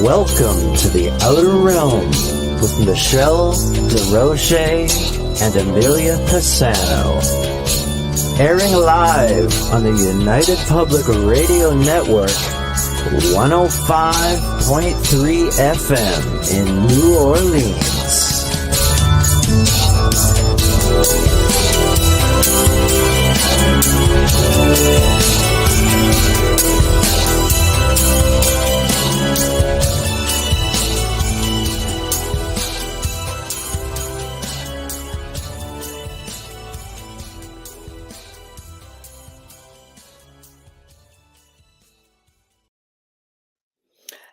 Welcome to the Outer Realm with Michelle DeRoche and Amelia Pisano. Airing live on the United Public Radio Network, 105.3 FM in New Orleans.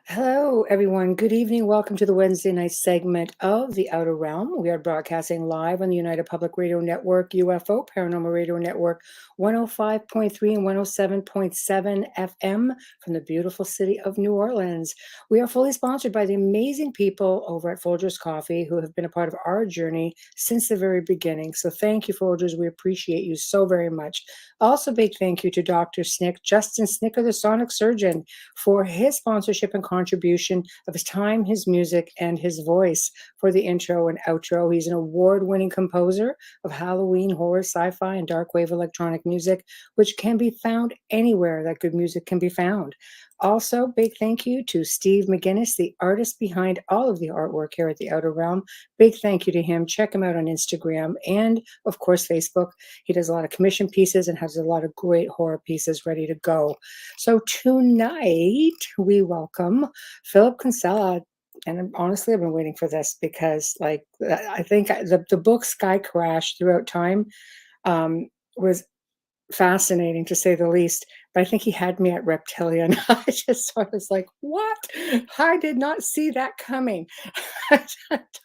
Hello, everyone. Good evening. Welcome to the Wednesday night segment of The Outer Realm. We are broadcasting live on the United Public Radio Network, UFO Paranormal Radio Network, 105.3 and 107.7 FM from the beautiful city of New Orleans. We are fully sponsored by the amazing people over at Folgers Coffee who have been a part of our journey since the very beginning. So thank you, Folgers. We appreciate you so very much. Also, big thank you to Dr. Snick, Justin Snicker, the sonic surgeon, for his sponsorship and contribution of his time, his music, and his voice for the intro and outro. He's an award-winning composer of Halloween, horror, sci-fi, and dark wave electronic music, which can be found anywhere that good music can be found. Also, big thank you to Steve McGinnis, the artist behind all of the artwork here at the Outer Realm. Big thank you to him. Check him out on Instagram and, of course, Facebook. He does a lot of commission pieces and has a lot of great horror pieces ready to go. So tonight, we welcome Philip Kinsella. And honestly, I've been waiting for this because, I think the book Sky Crash throughout time was fascinating, to say the least. But I think he had me at Reptilian. I just was like, what? I did not see that coming. I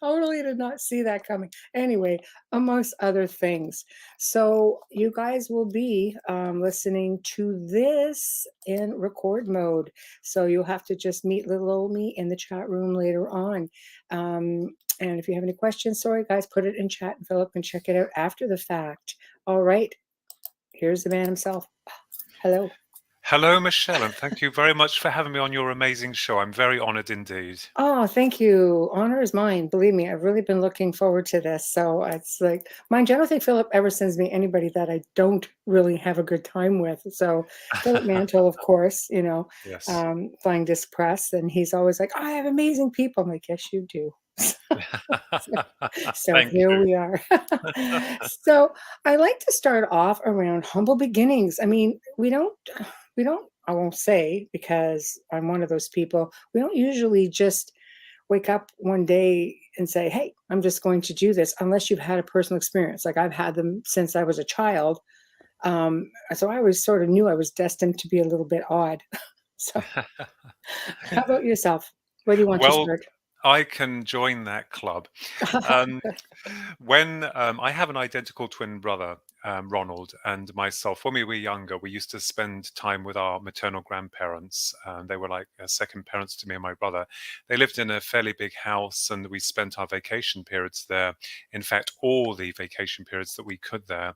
totally did not see that coming. Anyway, amongst other things. So you guys will be listening to this in record mode. So you'll have to just meet little old me in the chat room later on. And if you have any questions, sorry guys, put it in chat and Philip can check it out after the fact. All right. Here's the man himself. Hello. Hello, Michelle, and thank you very much for having me on your amazing show. I'm very honored indeed. Oh, thank you. Honor is mine. Believe me, I've really been looking forward to this. So it's like, mind you, I don't think Philip ever sends me anybody that I don't really have a good time with. So Philip Mantle, of course, Yes. Flying Disc Press, and he's always like, I have amazing people. I'm like, yes, you do. So here we are. So I like to start off around humble beginnings. I mean, we don't, I won't say, because I'm one of those people, we don't usually just wake up one day and say, hey, I'm just going to do this, unless you've had a personal experience. Like I've had them since I was a child. So I always sort of knew I was destined to be a little bit odd. So how about yourself? Where do you want to start? I can join that club. When I have an identical twin brother, Ronald, and myself, when we were younger, we used to spend time with our maternal grandparents. They were like second parents to me and my brother. They lived in a fairly big house, and we spent our vacation periods there. In fact, all the vacation periods that we could there.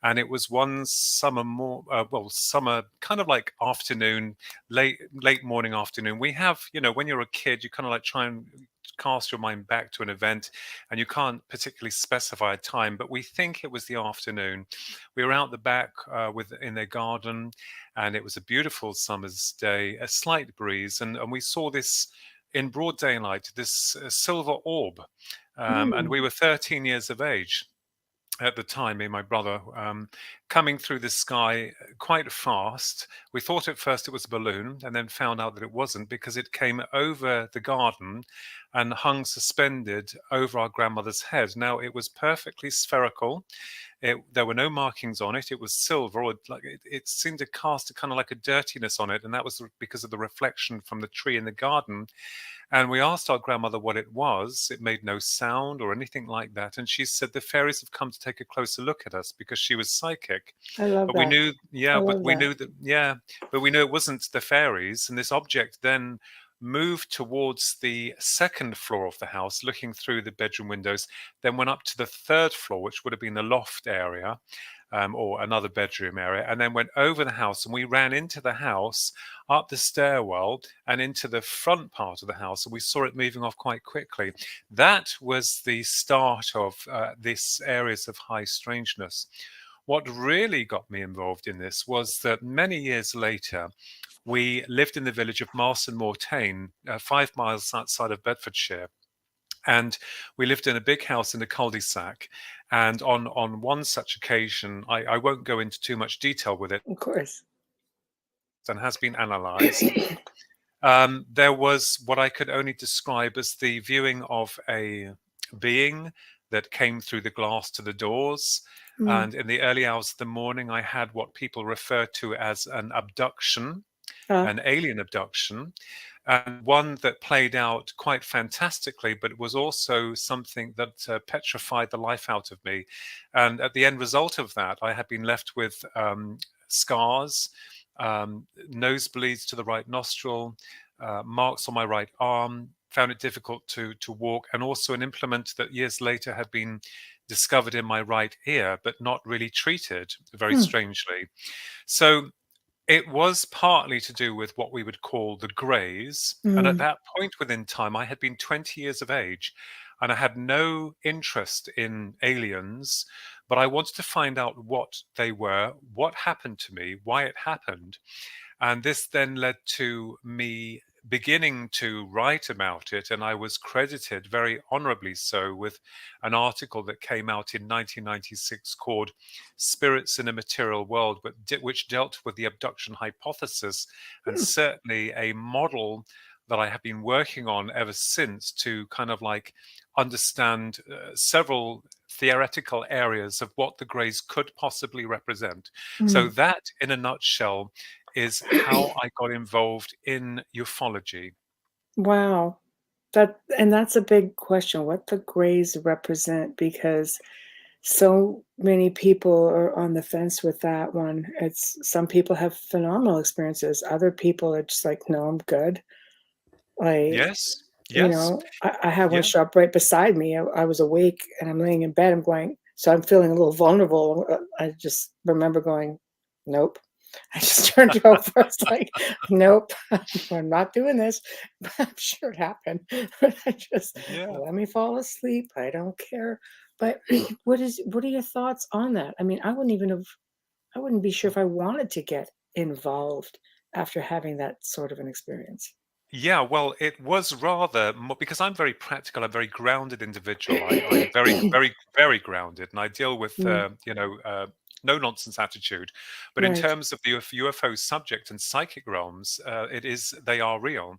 And it was one summer, summer kind of like afternoon, late morning afternoon. We have, when you're a kid, you kind of like try and cast your mind back to an event, and you can't particularly specify a time, but we think it was the afternoon. We were out the back in their garden, and it was a beautiful summer's day, a slight breeze, and we saw this in broad daylight, this silver orb, and we were 13 years of age at the time, me and my brother, coming through the sky quite fast. We thought at first it was a balloon, and then found out that it wasn't, because it came over the garden and hung suspended over our grandmother's head. Now, it was perfectly spherical. There were no markings on it. It was silver, or it seemed to cast a kind of like a dirtiness on it, and that was because of the reflection from the tree in the garden. And we asked our grandmother what it was. It made no sound or anything like that. And she said the fairies have come to take a closer look at us, because she was psychic. I love but that. we knew, but we knew it wasn't the fairies. And this object then moved towards the second floor of the house, looking through the bedroom windows, then went up to the third floor, which would have been the loft area. or another bedroom area, and then went over the house, and we ran into the house, up the stairwell, and into the front part of the house, and we saw it moving off quite quickly. That was the start of this areas of high strangeness. What really got me involved in this was that many years later, we lived in the village of Marston Mortain, 5 miles outside of Bedfordshire. And we lived in a big house in a cul-de-sac. And on one such occasion, I won't go into too much detail with it, Of course. and has been analyzed. There was what I could only describe as the viewing of a being that came through the glass to the doors. And in the early hours of the morning, I had what people refer to as an abduction, an alien abduction, and one that played out quite fantastically, but was also something that petrified the life out of me. And at the end result of that, I had been left with scars, nosebleeds to the right nostril, marks on my right arm, found it difficult to walk, and also an implement that years later had been discovered in my right ear, but not really treated, very strangely. So it was partly to do with what we would call the greys. And at that point within time, I had been 20 years of age, and I had no interest in aliens, but I wanted to find out what they were, what happened to me, why it happened. And this then led to me beginning to write about it, and I was credited, very honorably so, with an article that came out in 1996 called Spirits in a Material World, but which dealt with the abduction hypothesis, and certainly a model that I have been working on ever since to kind of like understand several theoretical areas of what the greys could possibly represent. So that, in a nutshell, is how I got involved in ufology. Wow. That's a big question, what the greys represent, because so many people are on the fence with that one. It's some people have phenomenal experiences. Other people are just like, no, I'm good. Like, Yes, yes, I had one yeah, show up right beside me. I was awake and I'm laying in bed. I'm going, so I'm feeling a little vulnerable. I just remember going, nope. I just turned it over. I was like, nope, I'm not doing this. But I'm sure it happened. But I just yeah. let me fall asleep. I don't care. But what are your thoughts on that? I mean, I wouldn't be sure if I wanted to get involved after having that sort of an experience. Yeah, well, it was rather because I'm very practical, I'm a very grounded individual. I'm very, very, very grounded, and I deal with Mm, no nonsense attitude. But in right. terms of the UFO subject and psychic realms, they are real.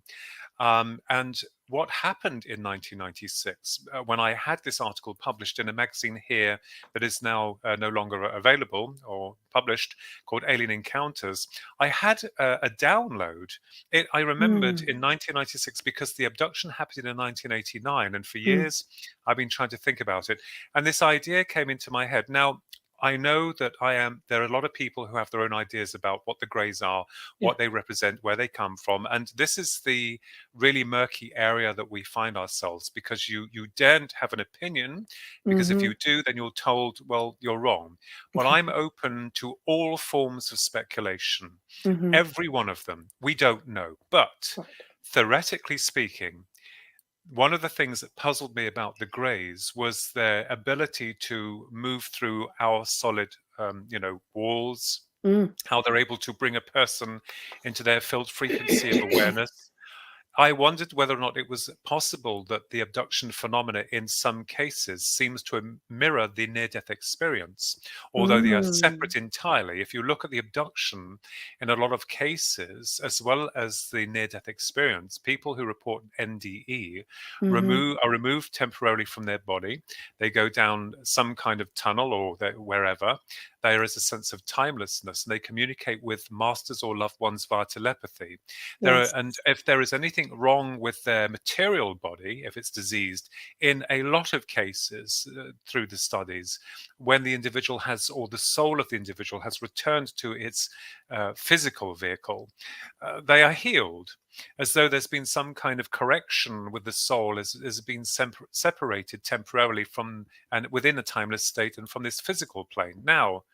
And what happened in 1996, when I had this article published in a magazine here that is now no longer available or published, called Alien Encounters, I had a download. I remembered Mm, in 1996 because the abduction happened in 1989, and for mm, years I've been trying to think about it. And this idea came into my head. Now, I know that there are a lot of people who have their own ideas about what the greys are, yeah. what they represent, where they come from. And this is the really murky area that we find ourselves, because you daren't have an opinion, because if Mhm. you do, then you're told, well, you're wrong. Well, I'm open to all forms of speculation, Mhm. every one of them. We don't know. But Right. theoretically speaking, one of the things that puzzled me about the Greys was their ability to move through our solid, walls, Mm, how they're able to bring a person into their field frequency of awareness. I wondered whether or not it was possible that the abduction phenomena in some cases seems to mirror the near-death experience, although they are mm, separate entirely. If you look at the abduction in a lot of cases, as well as the near-death experience, people who report NDE mhm. are removed temporarily from their body. They go down some kind of tunnel or wherever. There is a sense of timelessness, and they communicate with masters or loved ones via telepathy. Yes. And if there is anything wrong with their material body, if it's diseased, in a lot of cases through the studies, when the individual has, or the soul of the individual has returned to its physical vehicle, they are healed, as though there's been some kind of correction with the soul, has been separated temporarily from and within a timeless state and from this physical plane. Now,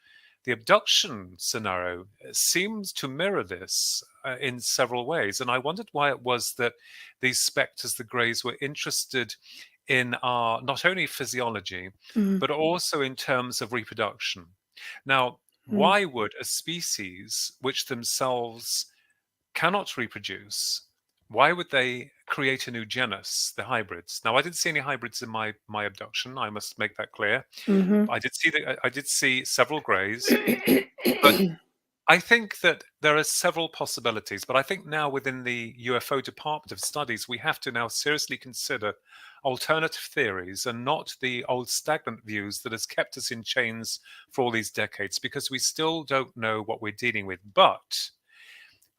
the abduction scenario seems to mirror this in several ways. And I wondered why it was that these specters, the Greys, were interested in our not only physiology, but also in terms of reproduction. Now, why would a species which themselves cannot reproduce, why would they create a new genus, the hybrids? Now, I didn't see any hybrids in my abduction. I must make that clear. I did see several Greys, but I think that there are several possibilities. But I think now within the UFO Department of Studies, we have to now seriously consider alternative theories and not the old stagnant views that has kept us in chains for all these decades, because we still don't know what we're dealing with.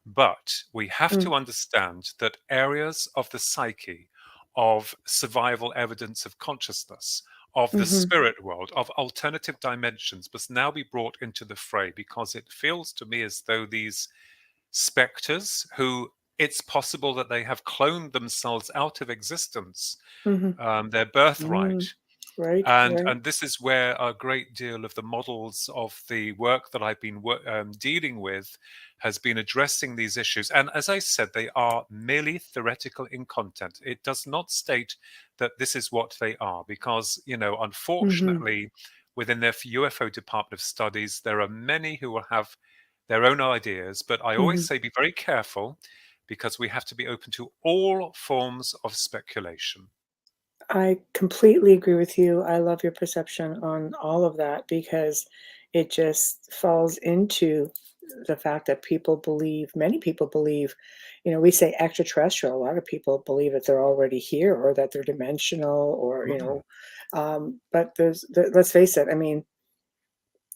But we have to understand that areas of the psyche, of survival evidence of consciousness, of the spirit world, of alternative dimensions must now be brought into the fray, because it feels to me as though these specters, who it's possible that they have cloned themselves out of existence, their birthright. And this is where a great deal of the models of the work that I've been dealing with has been addressing these issues. And as I said, they are merely theoretical in content. It does not state that this is what they are, because, unfortunately, within their UFO Department of Studies, there are many who will have their own ideas. But I always say be very careful, because we have to be open to all forms of speculation. I completely agree with you. I love your perception on all of that, because it just falls into the fact that many people believe, we say extraterrestrial. A lot of people believe that they're already here, or that they're dimensional, or, but let's face it. I mean,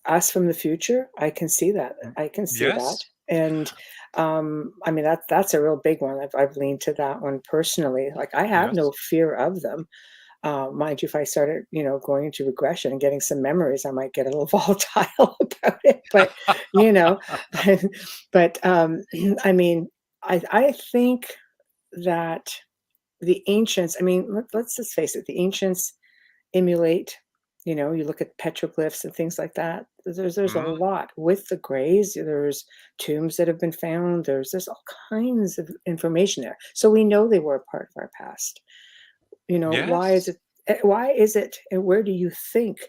us from the future, I can see that. I can see that. Yes. And I mean, that's a real big one. I've leaned to that one personally. Like, I have no Yes. fear of them. Mind you, if I started, going into regression and getting some memories, I might get a little volatile about it. But, but I mean, I think that the ancients, I mean, let's just face it, the ancients emulate, you look at petroglyphs and things like that. There's a Mm, lot with the Greys. There's tombs that have been found. There's all kinds of information there. So we know they were a part of our past. Why is yes. it? Why is it? And where do you think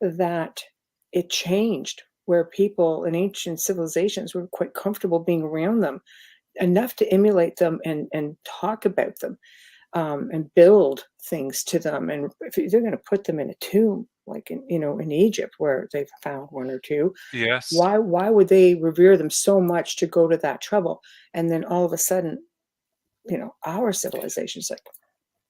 that it changed? Where people in ancient civilizations were quite comfortable being around them, enough to emulate them and talk about them, and build things to them. And if they're going to put them in a tomb, like in Egypt, where they've found one or two, Yes. why would they revere them so much to go to that trouble? And then all of a sudden, our civilization's like,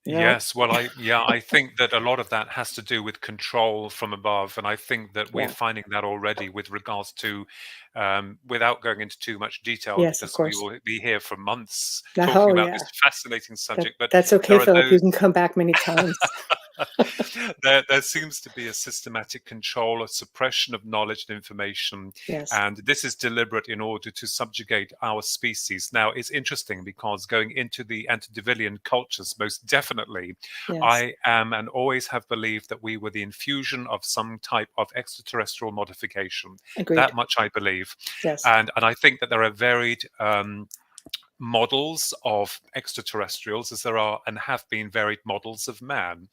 no. Yes, well, I think that a lot of that has to do with control from above, and I think that we're Yeah. finding that already with regards to, without going into too much detail, Yes, of because we course. will be here for months talking Oh, about yeah. this fascinating subject. But That's okay, there are Philip. You those. can come back many times. There seems to be a systematic control, a suppression of knowledge and information, Yes. and this is deliberate in order to subjugate our species. Now, it's interesting because going into the antediluvian cultures, most definitely, Yes. I am and always have believed that we were the infusion of some type of extraterrestrial modification. Agreed. That much I believe, Yes. and I think that there are varied models of extraterrestrials, as there are and have been varied models of man.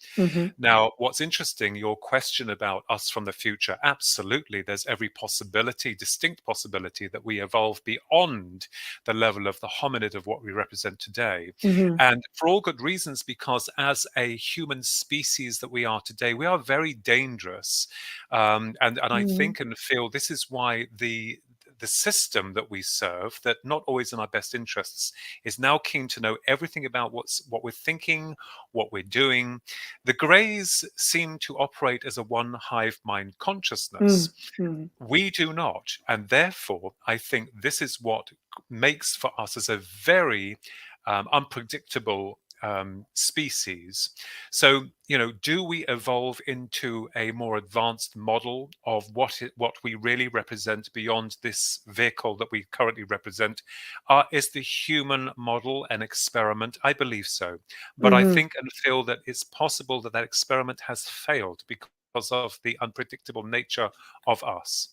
Now, what's interesting, your question about us from the future, absolutely, there's every possibility, distinct possibility, that we evolve beyond the level of the hominid of what we represent today. And for all good reasons, because as a human species that we are today, we are very dangerous. And I think and feel this is why the system that we serve, that not always in our best interests, is now keen to know everything about what we're thinking, what we're doing. The Greys seem to operate as a one hive mind consciousness. We do not, and therefore I think this is what makes for us as a very unpredictable species. So, do we evolve into a more advanced model of what we really represent beyond this vehicle that we currently represent? Is the human model an experiment? I believe so, but I think and feel that it's possible that experiment has failed, because because of the unpredictable nature of us.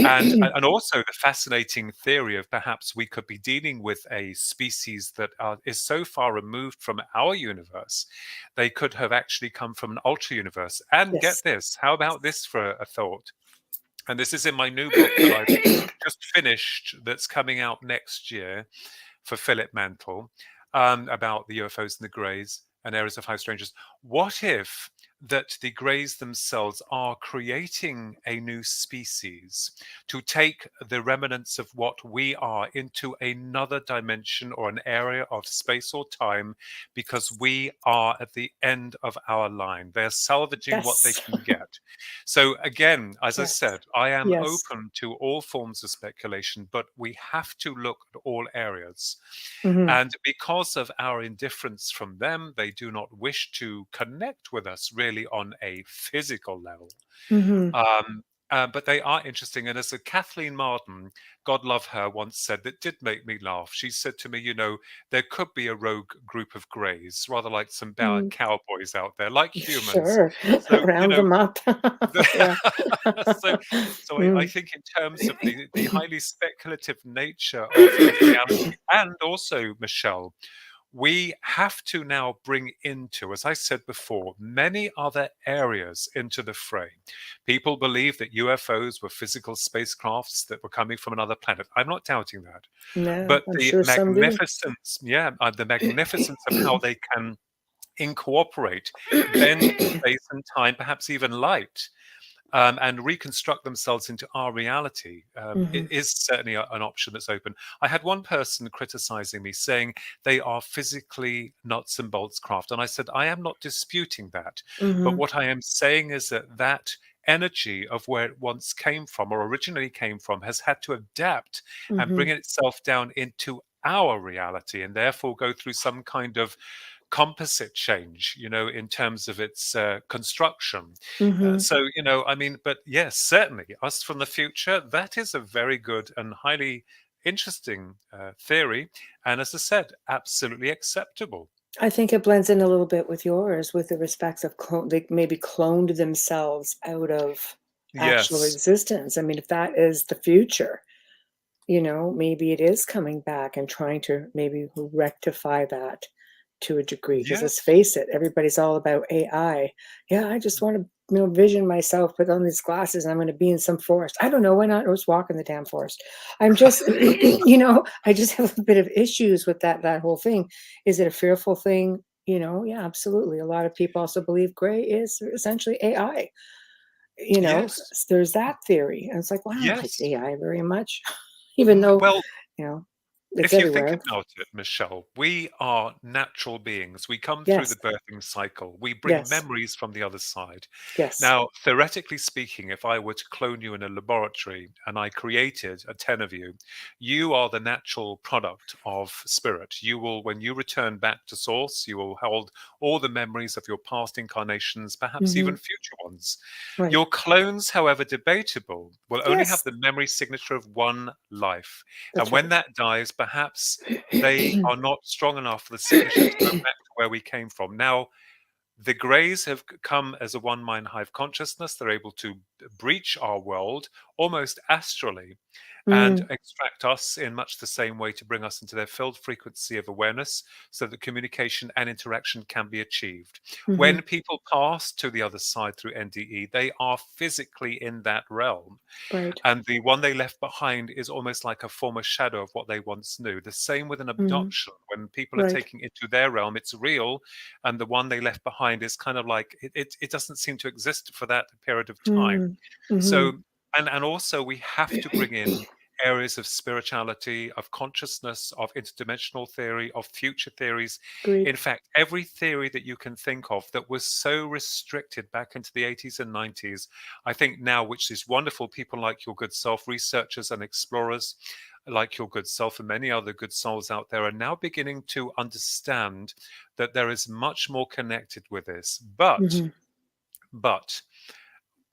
And also the fascinating theory of perhaps we could be dealing with a species that is so far removed from our universe, they could have actually come from an ultra universe. And Yes. get this, how about this for a thought? And this is in my new book that I've just finished, that's coming out next year for Philip Mantle, about the UFOs and the Greys and areas of high strangeness. What if that the Greys themselves are creating a new species to take the remnants of what we are into another dimension or an area of space or time, because we are at the end of our line? They're salvaging what they can get. So again, as I said, I am open to all forms of speculation, but we have to look at all areas. And because of our indifference from them, they do not wish to connect with us really on a physical level. But they are interesting. And as a Kathleen Martin, God love her, once said, that did make me laugh. She said to me, you know, there could be a rogue group of Greys, rather like some bad cowboys out there, like humans. Sure, so, round them up. so I think in terms of the highly speculative nature of reality, and also, Michelle, we have to now bring into, as I said before, many other areas into the fray. People believe that UFOs were physical spacecrafts that were coming from another planet. I'm not doubting that. No, but I'm the sure some do. magnificence, the magnificence of how they can incorporate, bend space and time, perhaps even light, and reconstruct themselves into our reality, it is certainly an option that's open. I had one person criticizing me, saying they are physically nuts and bolts craft. And I said, I am not disputing that. But what I am saying is that energy of where it once came from, or originally came from, has had to adapt and bring itself down into our reality, and therefore go through some kind of composite change, you know, in terms of its construction. So, you know, I mean, but yes, certainly us from the future, that is a very good and highly interesting theory. And as I said, absolutely acceptable. I think it blends in a little bit with yours, with the respects of they maybe cloned themselves out of actual Yes. existence. I mean, if that is the future, you know, maybe it is coming back and trying to maybe rectify that to a degree. Because let's Yes. face it, everybody's all about AI. Yeah, I just want to, you know, vision myself, put on these glasses, and I'm going to be in some forest. I don't know, why not? I was walking the damn forest. I'm just, you know, I just have a bit of issues with that whole thing. Is it a fearful thing? You know, yeah, absolutely. A lot of people also believe gray is essentially AI. You know, Yes. there's that theory. And it's like, well, I don't like Yes. AI very much, even though, Well, you know, it's if you think everywhere. about it, Michelle, we are natural beings. We come through Yes, the birthing cycle. We bring yes, memories from the other side. yes. Now, theoretically speaking, if I were to clone you in a laboratory and I created 10 of you, you are the natural product of spirit. You will, when you return back to source, you will hold all the memories of your past incarnations, perhaps even future ones. Right. Your clones, however debatable, will only have Yes, the memory signature of one life. that's And when right. that dies, perhaps they are not strong enough for the signature to go back to where we came from. Now, the Greys have come as a one mind hive consciousness. They're able to breach our world almost astrally and Mm, extract us in much the same way to bring us into their filled frequency of awareness so that communication and interaction can be achieved. mhm, When people pass to the other side through NDE, they are physically in that realm. right. And the one they left behind is almost like a former shadow of what they once knew. The same with an Mhm, abduction. When people are right. taking it to their realm, it's real. And the one they left behind is kind of like, it doesn't seem to exist for that period of time. Mm, mhm. So, and also we have to bring in areas of spirituality, of consciousness, of interdimensional theory, of future theories. Agreed. In fact, every theory that you can think of that was so restricted back into the 80s and 90s, I think now, which is wonderful, people like your good self, researchers and explorers like your good self and many other good souls out there, are now beginning to understand that there is much more connected with this. But Mhm,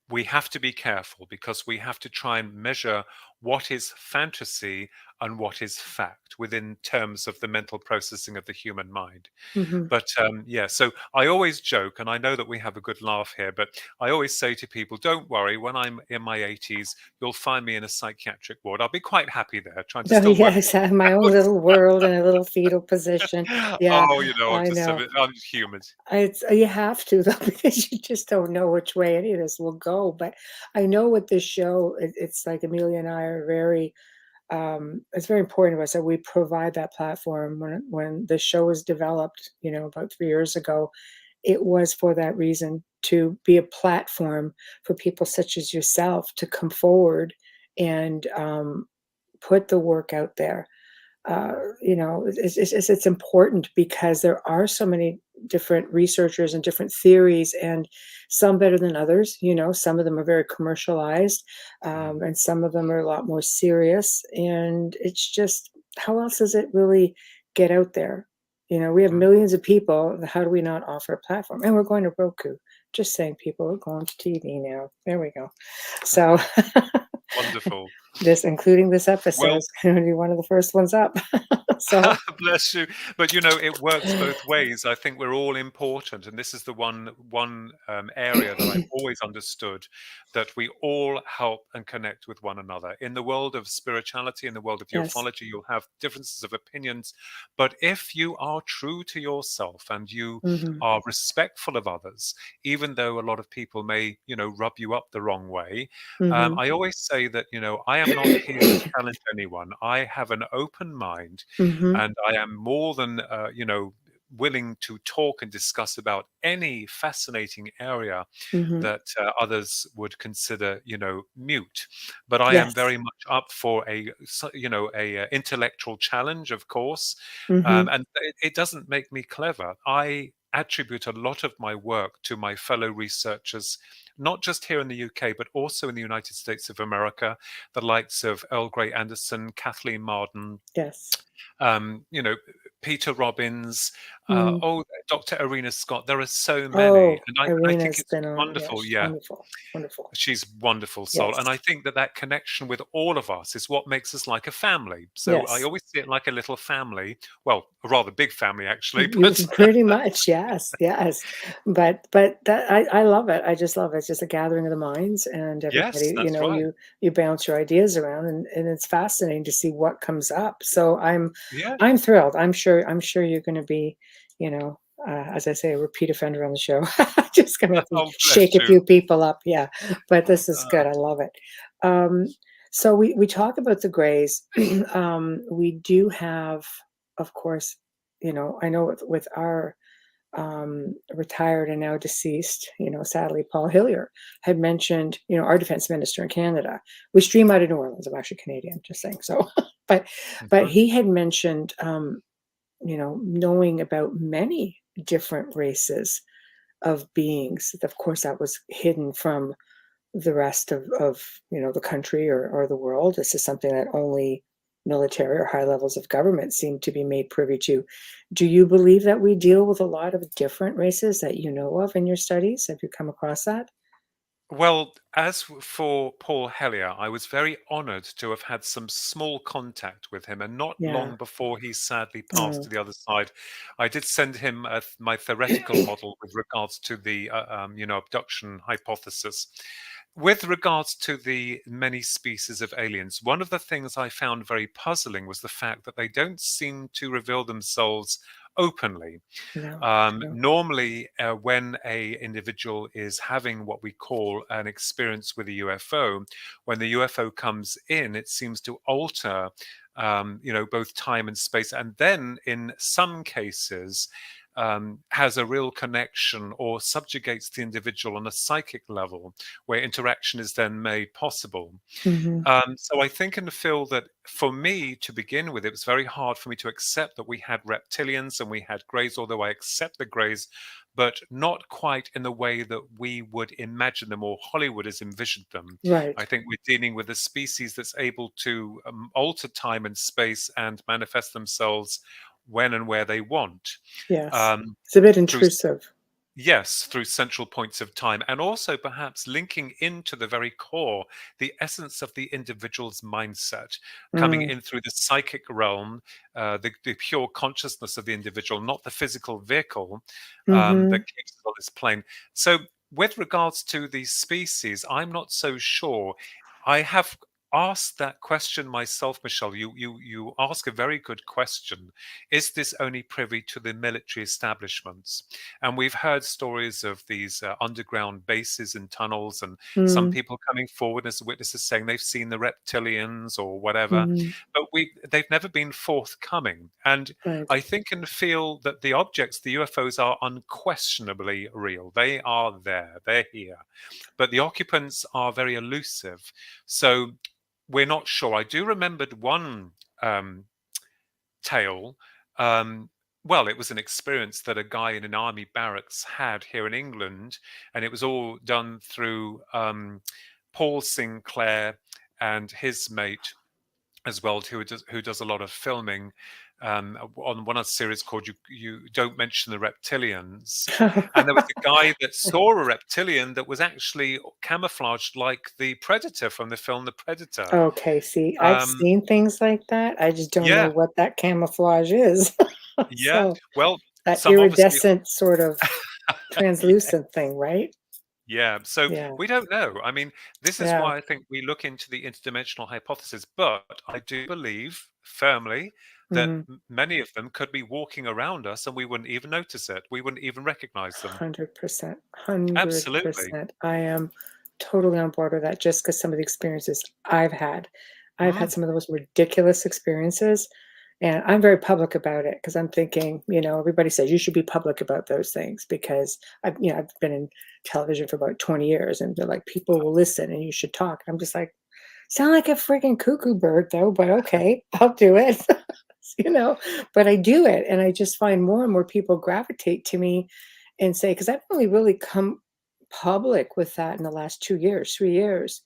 we have to be careful, because we have to try and measure what is fantasy and what is fact within terms of the mental processing of the human mind. Mm-hmm. But yeah, so I always joke, and I know that we have a good laugh here, but I always say to people, don't worry, when I'm in my 80s, you'll find me in a psychiatric ward. I'll be quite happy there, trying to Oh, still work. yes, I have my own little world in a little fetal position. Yeah, Oh, you know, I'm I just know. I'm human. It's you have to though because you just don't know which way any of this will go. But I know with this show, it's like Amelia and I are very. It's very important to us that we provide that platform. When the show was developed, about 3 years ago, it was for that reason to be a platform for people such as yourself to come forward and put the work out there. It's important because there are so many different researchers and different theories, and some better than others. Some of them are very commercialized, Mm. and some of them are a lot more serious. And it's just, how else does it really get out there? We have Mm. millions of people. How do we not offer a platform? And we're going to Roku. Just saying, people, we're going to TV now. There we go. So Wonderful. including this episode, Well, is going to be one of the first ones up. So bless you. But it works both ways. I think we're all important, and this is the one area that I've always understood, that we all help and connect with one another. In the world of spirituality, in the world of yes. ufology, you'll have differences of opinions, but if you are true to yourself and you Mhm. are respectful of others, even though a lot of people may rub you up the wrong way, Mhm. I always say that I am not here to challenge anyone. I have an open mind, Mhm. and I am more than willing to talk and discuss about any fascinating area Mhm. that others would consider mute. But I am Yes. very much up for a intellectual challenge, of course, Mhm. and it doesn't make me clever. I attribute a lot of my work to my fellow researchers, not just here in the UK, but also in the United States of America, the likes of Earl Grey Anderson, Kathleen Marden, Yes. um, you know, Peter Robbins, Mm. Dr. Arena Scott. There are so many, Oh, and I think Irina's it's been on. Yeah, wonderful. she's Yeah, wonderful. Wonderful. she's wonderful soul, Yes. and I think that connection with all of us is what makes us like a family. So I Yes. always see it like a little family. Well, a rather big family actually, You but pretty much, yes, yes. But that I love it. I just love it. It's just a gathering of the minds, and yes, everybody, that's right. you bounce your ideas around, and it's fascinating to see what comes up. So Yeah. I'm thrilled. I'm sure you're going to be, as I say, a repeat offender on the show. Just going to have to Oh, shake bless a you. few people up. Yeah, but this is Uh, good. I love it. Um, so we talk about the Greys. We do have, of course, I know with our retired and now deceased, sadly, Paul Hillier had mentioned, our defense minister in Canada. We stream out of New Orleans. I'm actually Canadian, just saying. So, but mhm. he had mentioned, knowing about many different races of beings. Of course, that was hidden from the rest of the country or the world. This is something that only military or high levels of government seem to be made privy to. Do you believe that we deal with a lot of different races that you know of in your studies? Have you come across that? Well, as for Paul Hellier, I was very honored to have had some small contact with him, and not Yeah. long before he sadly passed Mm. to the other side, I did send him my theoretical model with regards to the abduction hypothesis. With regards to the many species of aliens, one of the things I found very puzzling was the fact that they don't seem to reveal themselves openly. No. No. Normally, when a individual is having what we call an experience with a UFO, when the UFO comes in, it seems to alter, both time and space, and then in some cases has a real connection or subjugates the individual on a psychic level, where interaction is then made possible. Hmm. So I think and feel that for me to begin with, it was very hard for me to accept that we had reptilians and we had greys, although I accept the greys, but not quite in the way that we would imagine them or Hollywood has envisioned them. Right. I think we're dealing with a species that's able to alter time and space and manifest themselves when and where they want. Yes. Um, It's a bit through intrusive. Yes, through central points of time, and also perhaps linking into the very core, the essence of the individual's mindset, coming Mm, in through the psychic realm, the pure consciousness of the individual, not the physical vehicle that hmm keeps us on this plane. So, with regards to these species, I'm not so sure. I have asked that question myself, Michelle. You ask a very good question. Is this only privy to the military establishments? And we've heard stories of these underground bases and tunnels, and some mm, people coming forward as witnesses saying they've seen the reptilians or whatever, hmm but they've never been forthcoming. And Right. I think and feel that the objects, the UFOs, are unquestionably real. They are there, they're here, but the occupants are very elusive. So we're not sure. I do remember one um, tale. Um, well, it was an experience that a guy in an army barracks had here in England, and it was all done through Paul Sinclair and his mate as well, who does a lot of filming on one of the series called "You Don't Mention the Reptilians," and there was a guy that saw a reptilian that was actually camouflaged like the Predator from the film The Predator. Okay, see, I've Um, seen things like that. I just don't know yeah, what that camouflage is. yeah. So Well, that some obviously. iridescent sort of Yeah, translucent thing, right? yeah. So Yeah, we don't know. I mean, this is yeah. why I think we look into the interdimensional hypothesis, but I do believe firmly that Mhm. many of them could be walking around us and we wouldn't even notice it. We wouldn't even recognize them. 100%, Absolutely. 100%. I am totally on board with that just because some of the experiences I've had. I've had Mm, some of the most ridiculous experiences, and I'm very public about it because I'm thinking, everybody says you should be public about those things because I've been in television for about 20 years, and they're like, people will listen and you should talk. I'm just like, sound like a freaking cuckoo bird though, but okay, I'll do it. you know, but I do it, and I just find more and more people gravitate to me and say, because I've only really come public with that in the last 2 years, 3 years.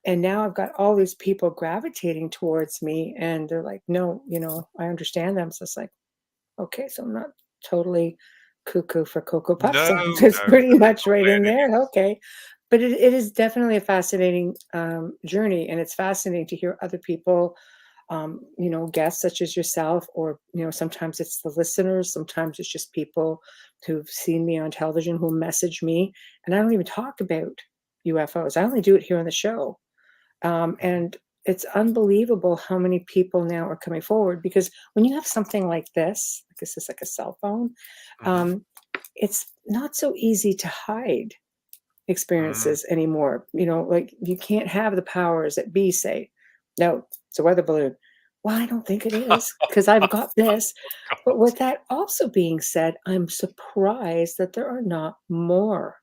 And now I've got all these people gravitating towards me, and they're like, no, I understand them. So it's like, okay, so I'm not totally cuckoo for Cocoa Puffs. no, I'm just no, pretty no, much not right by in any there. means. Okay. But it is definitely a fascinating journey. And it's fascinating to hear other people, guests such as yourself, or, sometimes it's the listeners, sometimes it's just people who've seen me on television who message me. And I don't even talk about UFOs. I only do it here on the show. Mhm. And it's unbelievable how many people now are coming forward because when you have something like this is like a cell phone, Mhm. um, it's not so easy to hide Mm. experiences anymore. Like you can't have the powers that be say, no, it's a weather balloon. Well, I don't think it is because I've got this. But God. with that also being said, I'm surprised that there are not more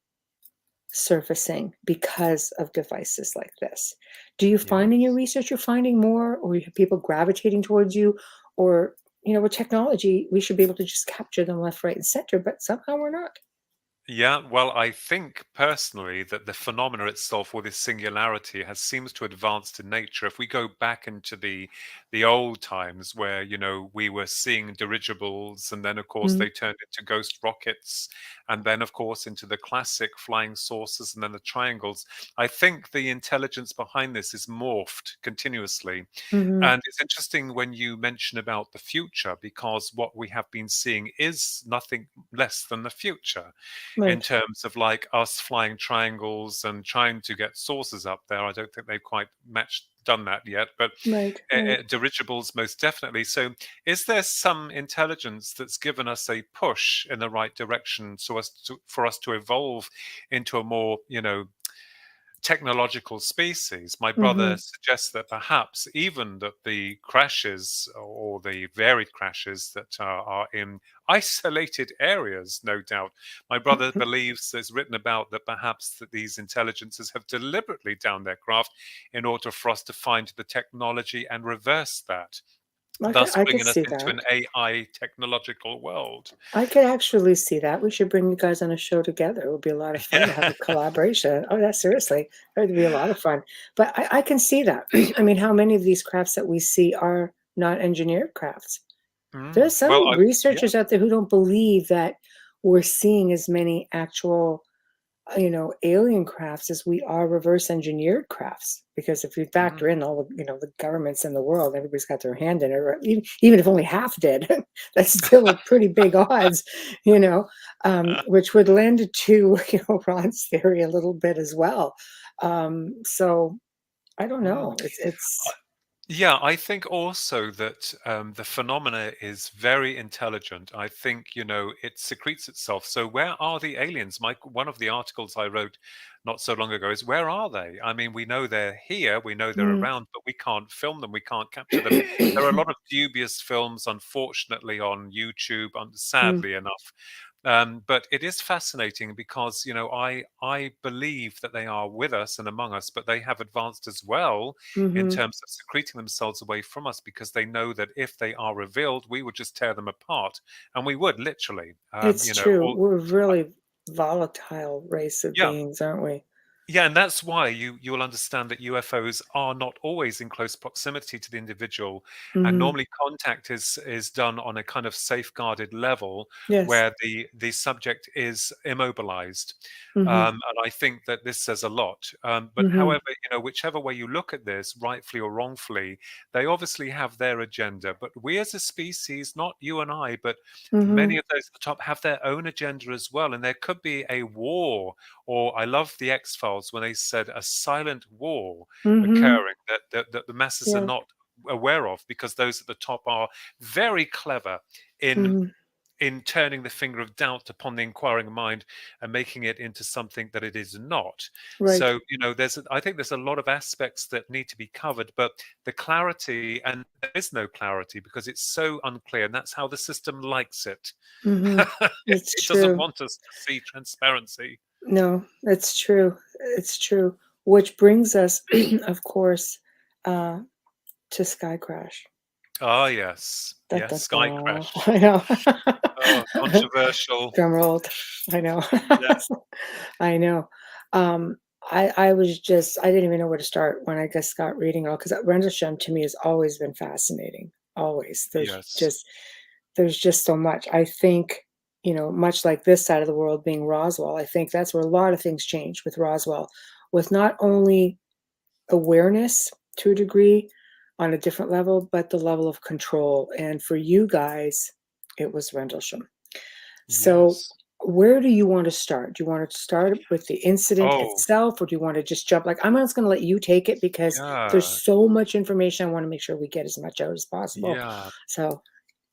surfacing because of devices like this. Do you find in your Yes. research you're finding more, or you have people gravitating towards you, or with technology, we should be able to just capture them left, right, and center, but somehow we're not. Yeah, well, I think personally that the phenomena itself, or this singularity, has seems to advance in nature. If we go back into the old times where we were seeing dirigibles, and then of course Mhm, they turned into ghost rockets, and then of course into the classic flying saucers, and then the triangles. I think the intelligence behind this is morphed continuously, mhm, and it's interesting when you mention about the future, because what we have been seeing is nothing less than the future in right, terms of like us flying triangles and trying to get sources up there. I don't think they've quite done that yet, but right, right. dirigibles most definitely. So, is there some intelligence that's given us a push in the right direction, for us to evolve into a more technological species? My brother Mhm, suggests that perhaps even that the crashes, or the varied crashes that are in isolated areas, no doubt. My brother believes there's written about that perhaps that these intelligences have deliberately downed their craft in order for us to find the technology and reverse that, thus I could bringing us see into an that. AI technological world. I could actually see that. We should bring you guys on a show together. It would be a lot of fun to have Yeah. a collaboration. Oh, yeah, seriously. It would be a lot of fun. But I can see that. I mean, how many of these crafts that we see are not engineered crafts? There's Well, some yeah. researchers out there who don't believe that we're seeing as many actual, alien crafts as we are reverse engineered crafts. Because if you factor in all the, the governments in the world, everybody's got their hand in it, or even if only half did, that's still a pretty big odds, which would lend to, Ron's theory a little bit as well. So I don't Mm. know. It's Yeah, I think also that the phenomena is very intelligent. I think, it secretes itself. So where are the aliens? One of the articles I wrote not so long ago is, where are they? I mean, we know they're here, we know they're mm, around, but we can't film them, we can't capture them. There are a lot of dubious films, unfortunately, on YouTube, mm, sadly enough. But it is fascinating because, I believe that they are with us and among us, but they have advanced as well in mhm. terms of secreting themselves away from us, because they know that if they are revealed, we would just tear them apart, and we would literally. It's true. All, We're a really volatile race of yeah, beings, aren't we? yeah, and that's why you'll understand that UFOs are not always in close proximity to the individual, and Mhm. normally contact is done on a kind of safeguarded level Yes. where the subject is immobilized, Mhm. and I think that this says a lot. But Mhm. however, whichever way you look at this, rightfully or wrongfully, they obviously have their agenda. But we as a species, not you and I, but many Mhm. of those at the top have their own agenda as well, and there could be a war, or I love the X-Files when they said a silent war Mhm. occurring that the masses are Yeah. not aware of, because those at the top are very clever in Mhm. in turning the finger of doubt upon the inquiring mind and making it into something that it is not. Right. So, I think there's a lot of aspects that need to be covered, but the clarity, and there is no clarity because it's so unclear, and that's how the system likes it. Mhm. It's It doesn't true. want us to see transparency. No, it's true. It's true. Which brings us, of course, uh, to Sky Crash. Ah, yes. Da, Yes, da, Sky da. Crash. I know. Oh, controversial. Drum roll. I know. Yeah. I know. Um, I was just I didn't even know where to start when I just got reading all, because Rendlesham to me has always been fascinating. Always. Yes. There's just so much. I think, much like this side of the world being Roswell, I think that's where a lot of things change with Roswell, with not only awareness to a degree on a different level, but the level of control. And for you guys, it was Rendlesham. So, Yes. where do you want to start? Do you want to start with the incident Oh, itself, or do you want to just jump? Like, I'm just going to let you take it because there's yeah. so much information. I want to make sure we get as much out as possible. Yeah. So,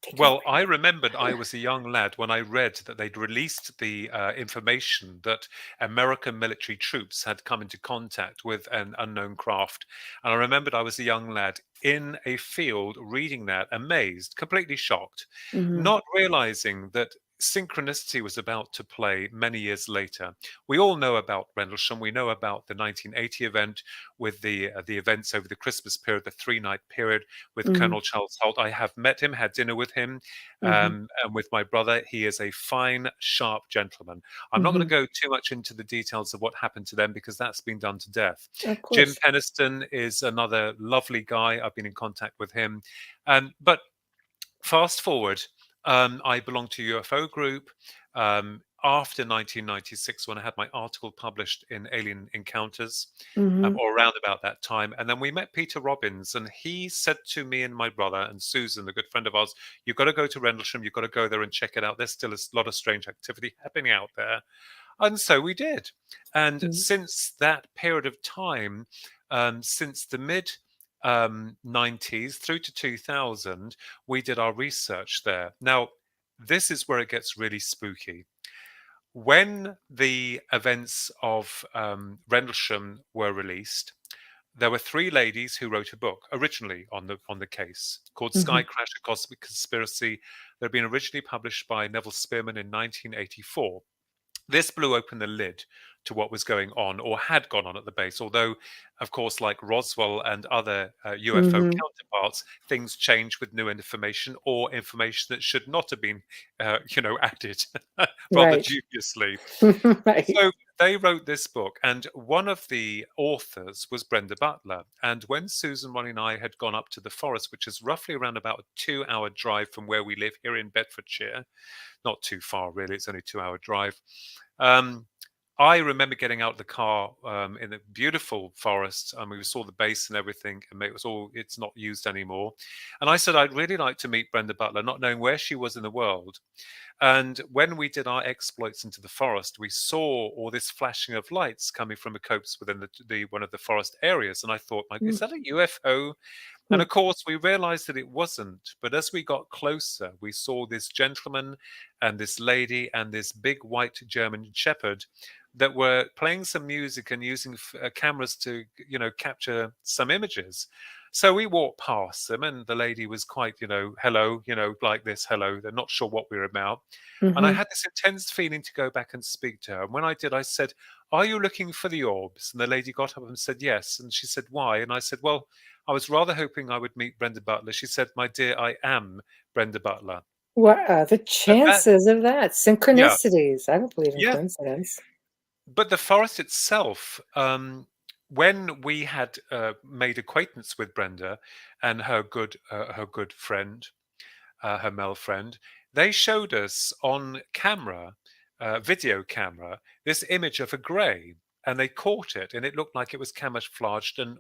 take it Well, away. I remembered I was a young lad when I read that they'd released the information that American military troops had come into contact with an unknown craft. And I remembered I was a young lad in a field reading that, amazed, completely shocked, Hmm. not realizing that synchronicity was about to play many years later. We all know about Rendlesham. We know about the 1980 event with the events over the Christmas period, the 3-night period with Hmm. Colonel Charles Holt. I have met him, had dinner with him, Hmm. and with my brother. He is a fine, sharp gentleman. I'm not going to Hmm. go too much into the details of what happened to them because that's been done to death. Of Jim course. Peniston is another lovely guy. I've been in contact with him. But fast forward, I belong to a UFO group. After 1996, when I had my article published in Alien Encounters, Hmm. or around about that time, and then we met Peter Robbins, and he said to me and my brother and Susan, a good friend of ours, "You've got to go to Rendlesham. You've got to go there and check it out. There's still a lot of strange activity happening out there." And so we did. And since that period of time, since the mid 90s through to 2000, we did our research there. Now, this is where it gets really spooky. When the events of Rendlesham were released, there were three ladies who wrote a book originally on the case called Hmm. Sky Crash: A Cosmic Conspiracy. That had been originally published by Neville Spearman in 1984. This blew open the lid to what was going on or had gone on at the base. Although, of course, like Roswell and other UFO Hmm. counterparts, things change with new information or information that should not have been, added rather Right. dubiously. Right. So they wrote this book, and one of the authors was Brenda Butler. And when Susan, Ronnie, and I had gone up to the forest, which is roughly around about a 2-hour drive from where we live here in Bedfordshire, not too far really, it's only a 2-hour drive. I remember getting out of the car in a beautiful forest, and we saw the base and everything, and it's not used anymore. And I said, I'd really like to meet Brenda Butler, not knowing where she was in the world. And when we did our exploits into the forest, we saw all this flashing of lights coming from a copse within the one of the forest areas. And I thought, like, is that a UFO? And of course, we realized that it wasn't. But as we got closer, we saw this gentleman and this lady and this big white German shepherd that were playing some music and using cameras to, capture some images. So we walked past them, and the lady was quite, hello, like this, hello. They're not sure what we're about. And I had this intense feeling to go back and speak to her. And when I did, I said, are you looking for the orbs? And the lady got up and said, yes. And she said, why? And I said, well, I was rather hoping I would meet Brenda Butler. She said, my dear, I am Brenda Butler. What are the chances of that? Synchronicities. I don't believe in Yeah. coincidence. But the forest itself, when we had made acquaintance with Brenda and her good friend, her male friend, they showed us on camera, video camera, this image of a grey, and they caught it, and it looked like it was camouflaged and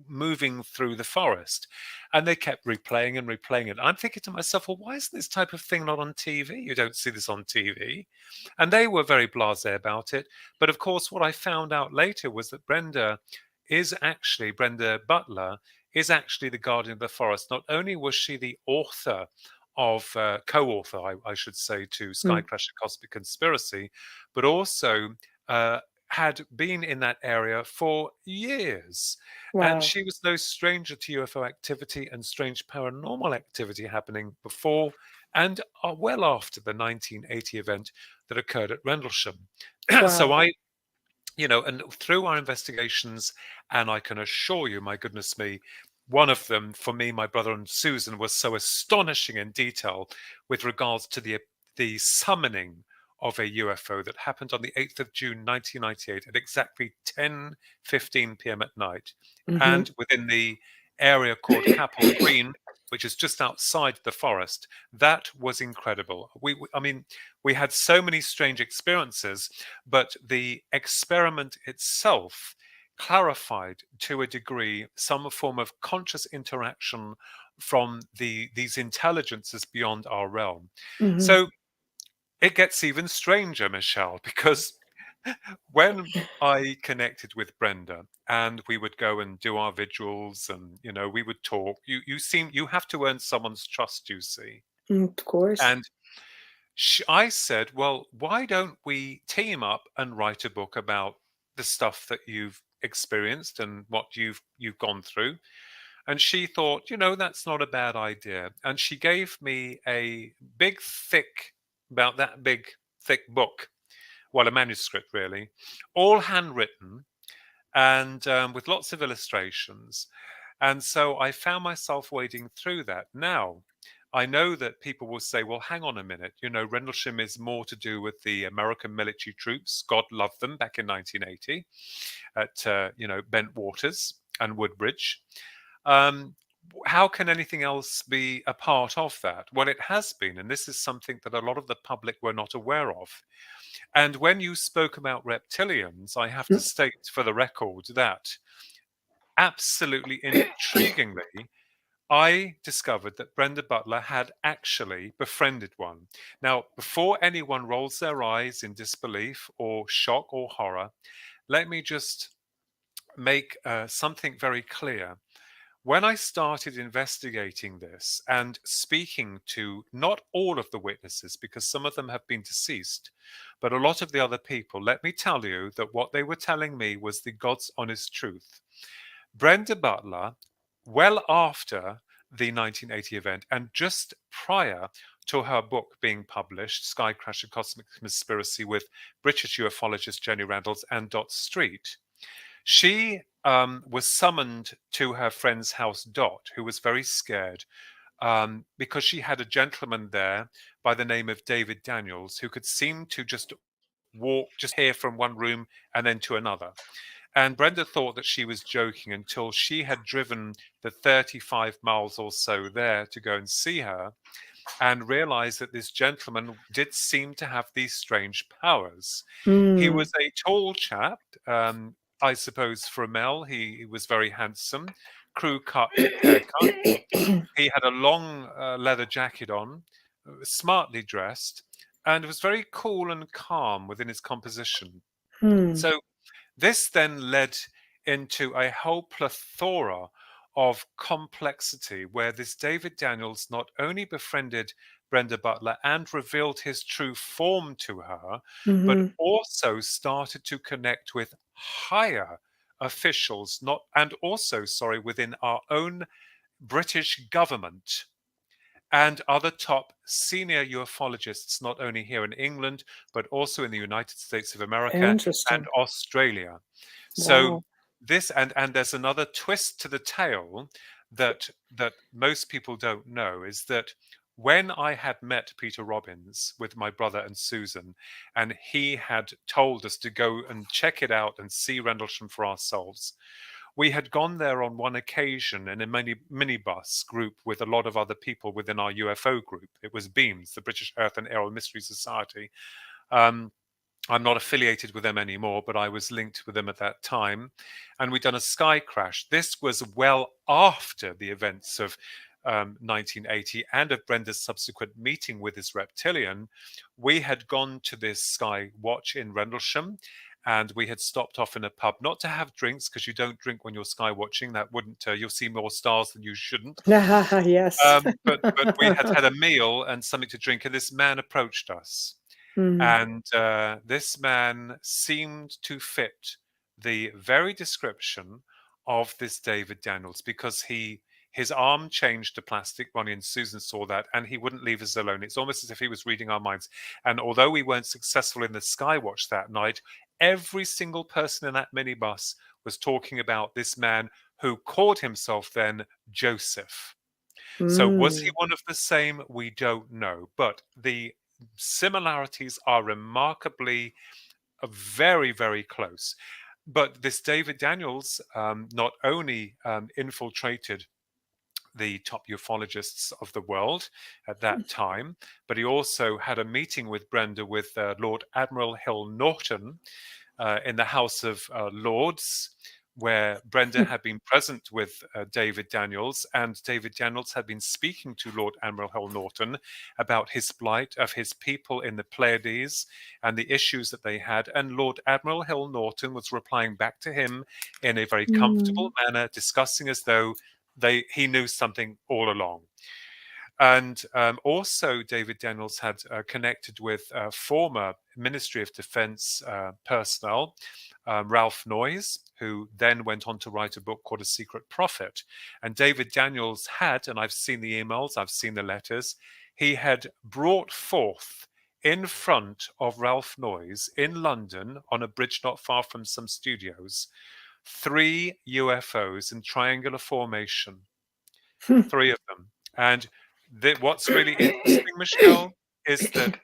moving through the forest. And they kept replaying and replaying it. I'm thinking to myself, well, why isn't this type of thing not on TV? You don't see this on TV. And they were very blasé about it. But of course, what I found out later was that Brenda Butler is actually the guardian of the forest. Not only was she the author of co-author, I should say, to Sky Crash: Cosmic Conspiracy, but also had been in that area for years. Wow. And she was no stranger to UFO activity and strange paranormal activity happening before and well after the 1980 event that occurred at Rendlesham. Wow. So and through our investigations, and I can assure you, my goodness me, one of them, for me, my brother and Susan, was so astonishing in detail with regards to the summoning of a UFO that happened on the 8th of June 1998 at exactly 10:15 p.m. at night, and within the area called Capel Green, which is just outside the forest. That was incredible. I mean, we had so many strange experiences, but the experiment itself clarified to a degree some form of conscious interaction from these intelligences beyond our realm. So it gets even stranger, Michelle, because when I connected with Brenda and we would go and do our vigils and, we would talk, you have to earn someone's trust, you see. Of course. And I said, well, why don't we team up and write a book about the stuff that you've experienced and what you've gone through? And she thought, that's not a bad idea. And she gave me a big, thick, about that big, thick book. Well, a manuscript, really, all handwritten and with lots of illustrations. And so I found myself wading through that. Now, I know that people will say, well, hang on a minute. Rendlesham is more to do with the American military troops. God loved them back in 1980 at, Bentwaters and Woodbridge. How can anything else be a part of that? Well, it has been, and this is something that a lot of the public were not aware of. And when you spoke about reptilians, I have to state for the record that absolutely intriguingly, I discovered that Brenda Butler had actually befriended one. Now, before anyone rolls their eyes in disbelief or shock or horror, let me just make something very clear. When I started investigating this and speaking to not all of the witnesses, because some of them have been deceased, but a lot of the other people, let me tell you that what they were telling me was the God's honest truth. Brenda Butler, well after the 1980 event and just prior to her book being published, Sky Crash: A Cosmic Conspiracy with British ufologist Jenny Randles and Dot Street, she was summoned to her friend's house, Dot, who was very scared because she had a gentleman there by the name of David Daniels who could seem to just walk just here from one room and then to another. And Brenda thought that she was joking until she had driven the 35 miles or so there to go and see her, and realized that this gentleman did seem to have these strange powers. He was a tall chap, I suppose for a male. He was very handsome, crew cut haircut. He had a long leather jacket on, smartly dressed, and was very cool and calm within his composition. So this then led into a whole plethora of complexity where this David Daniels not only befriended Brenda Butler and revealed his true form to her, but also started to connect with higher officials, within our own British government and other top senior ufologists, not only here in England, but also in the United States of America Interesting. and Australia. So Wow. this, and there's another twist to the tale that most people don't know, is that when I had met Peter Robbins with my brother and Susan, and he had told us to go and check it out and see Rendlesham for ourselves, we had gone there on one occasion in a minibus group with a lot of other people within our UFO group. It was BEAMS, the British Earth and Aerial Mystery Society. I'm not affiliated with them anymore, but I was linked with them at that time. And we'd done a sky crash. This was well after the events of 1980 and of Brenda's subsequent meeting with this reptilian. We had gone to this sky watch in Rendlesham, and we had stopped off in a pub, not to have drinks, because you don't drink when you're sky watching. That wouldn't, you'll see more stars than you shouldn't. Yes. But we had a meal and something to drink, and this man approached us. And this man seemed to fit the very description of this David Daniels, because his arm changed to plastic. Ronnie and Susan saw that, and he wouldn't leave us alone. It's almost as if he was reading our minds. And although we weren't successful in the Skywatch that night, every single person in that minibus was talking about this man who called himself then Joseph. So was he one of the same? We don't know. But the similarities are remarkably very, very close. But this David Daniels not only infiltrated the top ufologists of the world at that time, but he also had a meeting with Brenda with Lord Admiral Hill Norton in the House of Lords, where Brenda had been present with David Daniels, and David Daniels had been speaking to Lord Admiral Hill Norton about his plight of his people in the Pleiades and the issues that they had. And Lord Admiral Hill Norton was replying back to him in a very comfortable manner, discussing as though he knew something all along. And also David Daniels had connected with former Ministry of Defense personnel, Ralph Noyes, who then went on to write a book called A Secret Prophet. And David Daniels had, and I've seen the emails, I've seen the letters, he had brought forth in front of Ralph Noyes in London on a bridge not far from some studios, 3 UFOs in triangular formation, 3 of them. And what's really interesting, Michelle, is that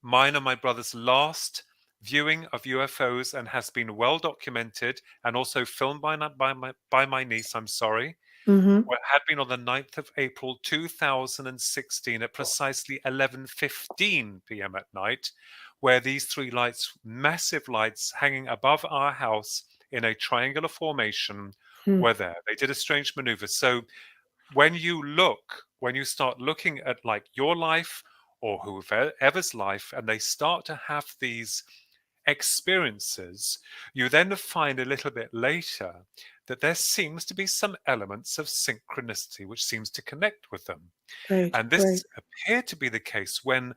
mine and my brother's last viewing of UFOs, and has been well documented and also filmed by my niece, I'm sorry, had been on the 9th of April 2016 at precisely 11:15 p.m. at night, where these 3 lights, massive lights hanging above our house in a triangular formation, were there. They did a strange maneuver. So when you start looking at like your life or whoever's life, and they start to have these experiences, you then find a little bit later that there seems to be some elements of synchronicity which seems to connect with them. And this appeared to be the case when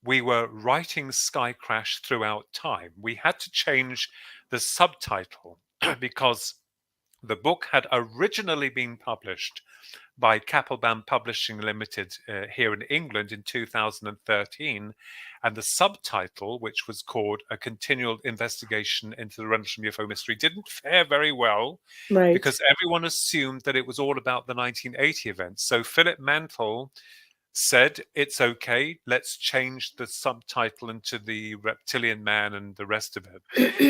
we were writing Sky Crash throughout time. We had to change the subtitle because the book had originally been published by Kapelbaum Publishing Limited here in England in 2013. And the subtitle, which was called A Continual Investigation into the Rendlesham UFO Mystery, didn't fare very well, because everyone assumed that it was all about the 1980 events. So Philip Mantle said, it's okay, let's change the subtitle into the Reptilian Man and the rest of it.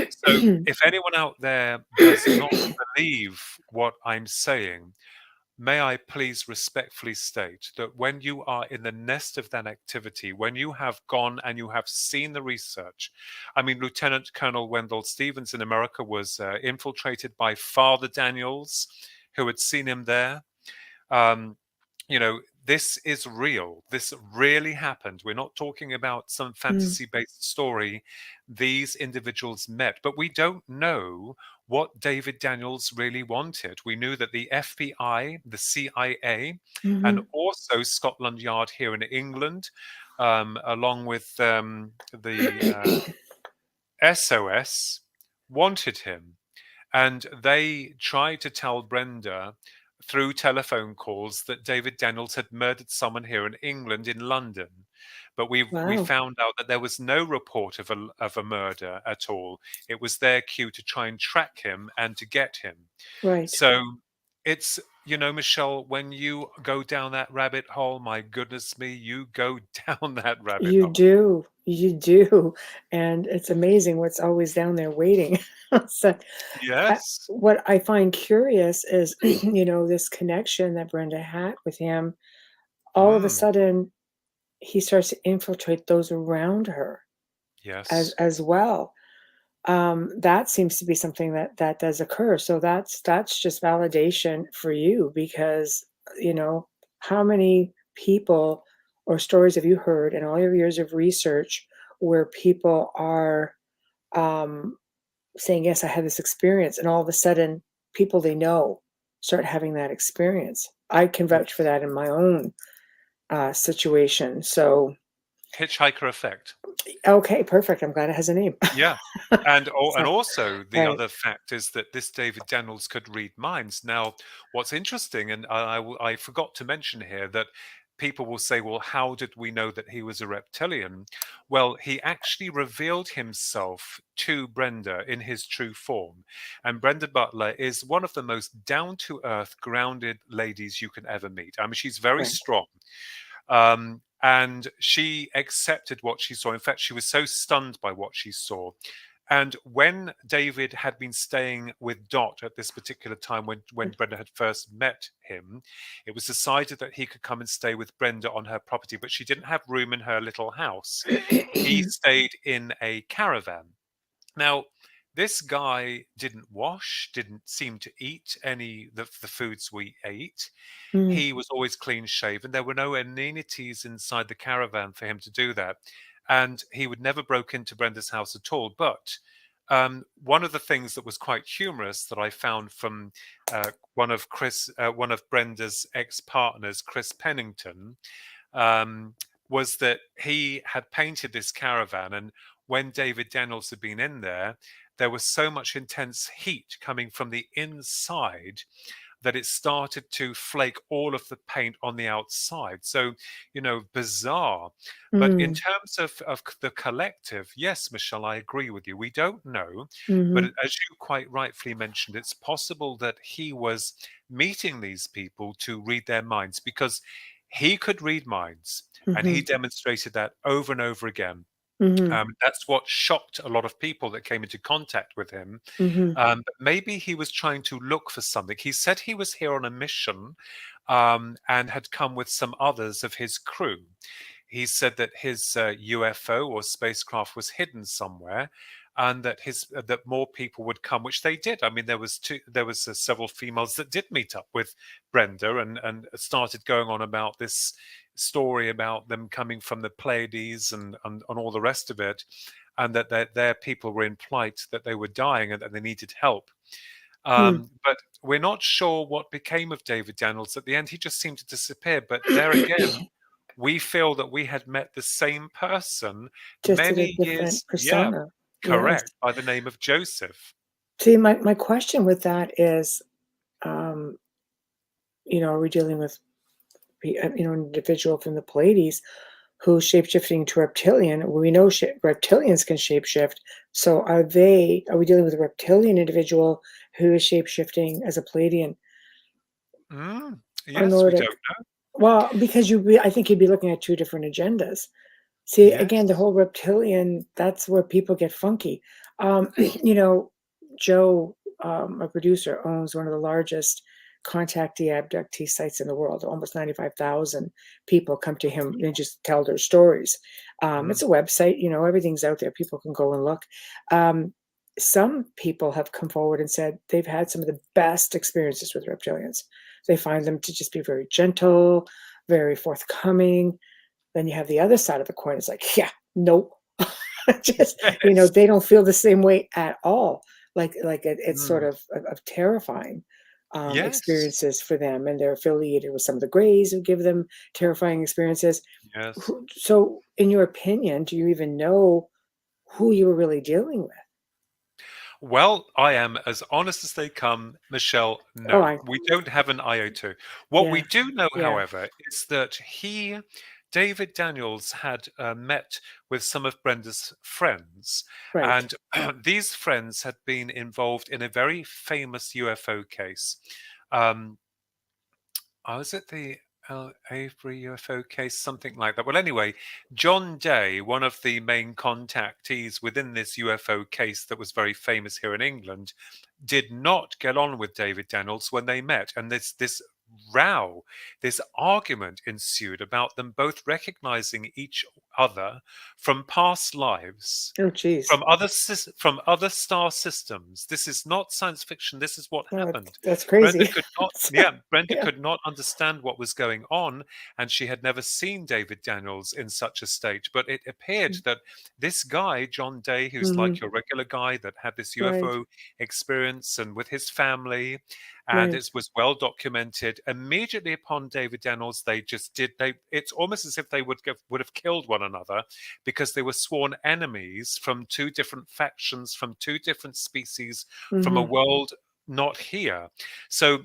So if anyone out there does not believe what I'm saying, may I please respectfully state that when you are in the nest of that activity, when you have gone and you have seen the research, I mean, Lieutenant Colonel Wendell Stevens in America was infiltrated by Father Daniels, who had seen him there. You know, this is real. This really happened. We're not talking about some fantasy-based story. These individuals met, but we don't know what David Daniels really wanted. We knew that the FBI, the CIA, and also Scotland Yard here in England, along with the SOS, wanted him. And they tried to tell Brenda through telephone calls that David Daniels had murdered someone here in England, in London. But we Wow. found out that there was no report of a murder at all. It was their cue to try and track him and to get him. Right. So it's, you know, Michelle, when you go down that rabbit hole, my goodness me, you go down that rabbit You hole. do. You do. And it's amazing what's always down there waiting. So Yes. what I find curious is, you know, this connection that Brenda had with him. All of a Mm, sudden, he starts to infiltrate those around her yes. as well. That seems to be something that does occur. So that's just validation for you because, you know, how many people or stories have you heard in all your years of research where people are um, saying, yes, I had this experience, and all of a sudden people they know start having that experience. I can vouch for Yes. that in my own situation. So, Hitchhiker effect. okay, perfect. I'm glad it has a name. Yeah. And So, also the right. other fact is that this David Daniels could read minds. Now, what's interesting, and I forgot to mention here that people will say, well, how did we know that he was a reptilian? Well, he actually revealed himself to Brenda in his true form. And Brenda Butler is one of the most down-to-earth, grounded ladies you can ever meet. I mean, she's very Right. strong. And she accepted what she saw. In fact, she was so stunned by what she saw. And when David had been staying with Dot at this particular time, when Brenda had first met him, it was decided that he could come and stay with Brenda on her property, but she didn't have room in her little house. He stayed in a caravan. Now, this guy didn't wash, didn't seem to eat any of the foods we ate. Mm, He was always clean shaven. There were no amenities inside the caravan for him to do that. And he would never broke into Brenda's house at all. But one of the things that was quite humorous that I found from one of Brenda's ex-partners, Chris Pennington, was that he had painted this caravan, and when David Daniels had been in there, there was so much intense heat coming from the inside that it started to flake all of the paint on the outside. So, you know, bizarre. But in mm, terms of the collective, yes, Michelle, I agree with you. We don't know. But mhm, as you quite rightfully mentioned, it's possible that he was meeting these people to read their minds because he could read minds. And he mhm, demonstrated that over and over again. mhm, That's what shocked a lot of people that came into contact with him. mhm, But maybe he was trying to look for something. He said he was here on a mission and had come with some others of his crew. He said that his UFO or spacecraft was hidden somewhere, and that that more people would come, which they did. I mean, there was several females that did meet up with Brenda and started going on about this story about them coming from the Pleiades and all the rest of it, and that their people were in plight, that they were dying, and that they needed help. mm. But we're not sure what became of David Daniels. At the end, he just seemed to disappear. But there again, we feel that we had met the same person Just at a many different years, yeah, persona. Yes. correct, by the name of Joseph. See, my question with that is, um, you know, are we dealing with, you know, an individual from the Pleiades who's shapeshifting to reptilian? We know reptilians can shapeshift. So are we dealing with a reptilian individual who is shapeshifting as a Pleiadian Mm, in yes, we order don't know. Well, because I think you'd be looking at two different agendas. See, again, the Yes. whole reptilian, that's where people get funky. You know, Joe, a producer, owns one of the largest contactee abductee sites in the world. Almost 95,000 people come to him and just tell their stories. Mm. It's a website, you know, everything's out there. People can go and look. Um, some people have come forward and said they've had some of the best experiences with reptilians. They find them to just be very gentle, very forthcoming. Then you have the other side of the coin. It's like, yeah, nope. Just, you know, Yes. they don't feel the same way at all. It's sort Mm. of terrifying Yes. experiences for them, and they're affiliated with some of the Greys who give them terrifying experiences. Yes. So, in your opinion, do you even know who you were really dealing with? Well, I am as honest as they come, Michelle. Oh, No, we don't have an IO2. What we yeah, do know, yeah, however, is that David Daniels, had met with some of Brenda's friends, right, and these friends had been involved in a very famous UFO case. Um, was it the Avery UFO case, something like that? Well, anyway, John Day, one of the main contactees within this UFO case that was very famous here in England, did not get on with David Daniels when they met, and this row, this argument ensued about them both recognizing each other from past lives, oh, geez, from other star systems. This is not science fiction. This is what oh, happened. that's Brenda crazy. could not, yeah, Brenda Yeah, could not understand what was going on, and she had never seen David Daniels in such a state. But it appeared that this guy, John Day, who's mm-hmm. like your regular guy that had this Right, UFO experience and with his family, and right, it was well documented. Immediately upon David Daniels, it's almost as if they would have killed one another, because they were sworn enemies from two different factions, from two different species, from a mm-hmm. world not here. So,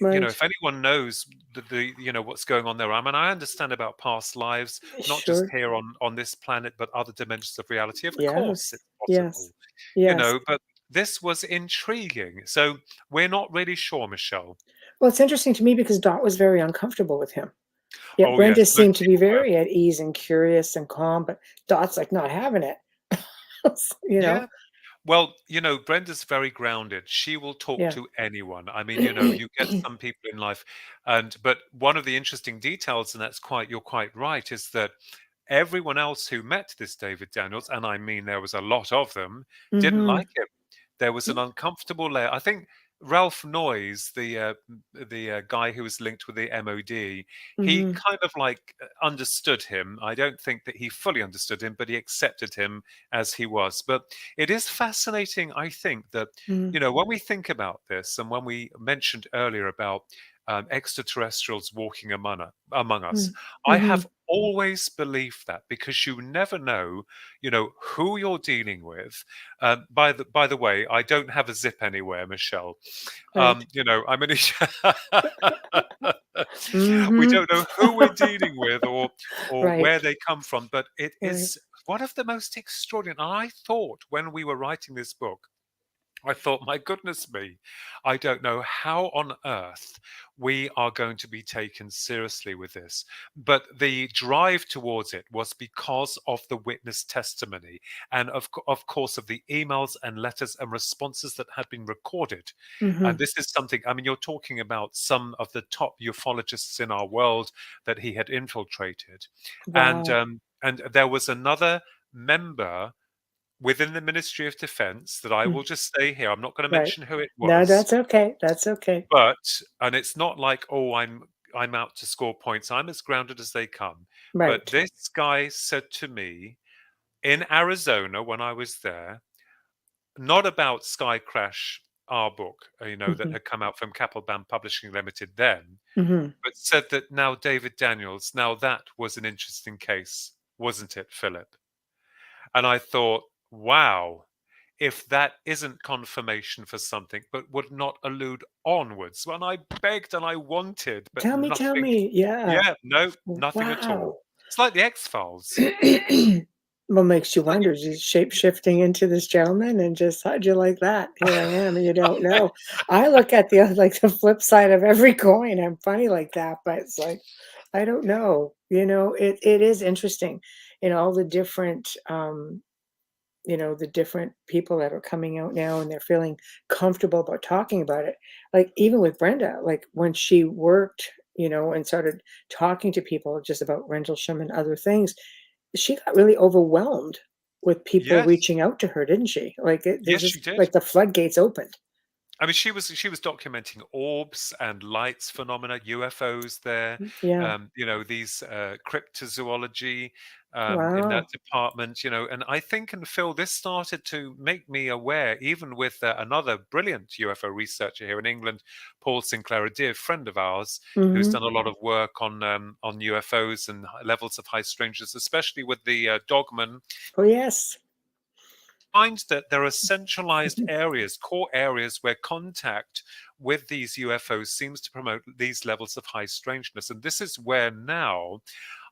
Right, if anyone knows what's going on there, I mean, I understand about past lives, not just sure. here on this planet, but other dimensions of reality. Of course, Yes, it's yes, possible, yes. but this was intriguing. So we're not really sure, Michelle. Well, it's interesting to me because Dot was very uncomfortable with him. Yet Oh yes, Brenda most seemed to be people were. very at ease and curious and calm, but Dot's like not having it. You Yeah. know? Well, Brenda's very grounded. She will talk Yeah. to anyone. I mean, you get some people in life, but one of the interesting details, and you're quite right, is that everyone else who met this David Daniels, and I mean there was a lot of them, didn't Mhm. like him. There was an uncomfortable layer. I think Ralph Noyes, the guy who was linked with the MOD, he Mhm. kind of like understood him. I don't think that he fully understood him, but he accepted him as he was. But it is fascinating, I think, that Mhm. when we think about this, and when we mentioned earlier about extraterrestrials walking among us, Mhm. I have Mhm. always believed that, because you never know, who you're dealing with. By the way, I don't have a zip anywhere, Michelle. Right. I'm in we Mhm. don't know who we're dealing with, or Right. where they come from, but it Right. is one of the most extraordinary. And I thought, when we were writing this book, I thought, my goodness me, I don't know how on earth we are going to be taken seriously with this. But the drive towards it was because of the witness testimony, and of course of the emails and letters and responses that had been recorded. And Mhm. this is something, I mean, you're talking about some of the top ufologists in our world that he had infiltrated. And Wow. there was another member within the Ministry of Defense that I Mm. will just say here. I'm not going to Right. mention who it No, was, that's okay. That's okay. and it's not like, oh, I'm out to score points. I'm as grounded as they come. But Right. this guy said to me in Arizona when I was there, not about Sky Crash, our book, that Mhm. had come out from Kapelbaum Publishing Limited then, Mhm. but said that now David Daniels, now that was an interesting case, wasn't it, Philip? And I thought, wow, if that isn't confirmation for something, but would not allude onwards. When I begged and I wanted, but Tell nothing. me. Yeah. Yeah, no, nothing at all. Wow. It's like the X Files. What makes you wonder, is he shape-shifting into this gentleman and just, "How'd you like that? Here I am," and you don't know. I look at the like, the flip side of every coin. I'm funny like that, but it's like, I don't know, it is interesting, all the different, the different people that are coming out now, and they're feeling comfortable about talking about it. Like, even with Brenda, like, when she worked, and started talking to people just about Rendlesham and other things, she got really overwhelmed with people Yes. reaching out to her, didn't she? Like, there's Yes, she just did. like the floodgates opened. I mean, she was documenting orbs and lights phenomena, UFOs there. Yeah. These cryptozoology in that Wow. department. And I think, and Phil, this started to make me aware, even with another brilliant UFO researcher here in England, Paul Sinclair, a dear friend of ours, who's Mhm. done a lot of work on UFOs and levels of high strangeness, especially with the dogman. Oh, yes. Finds that there are centralized areas, core areas, where contact with these UFOs seems to promote these levels of high strangeness. And this is where now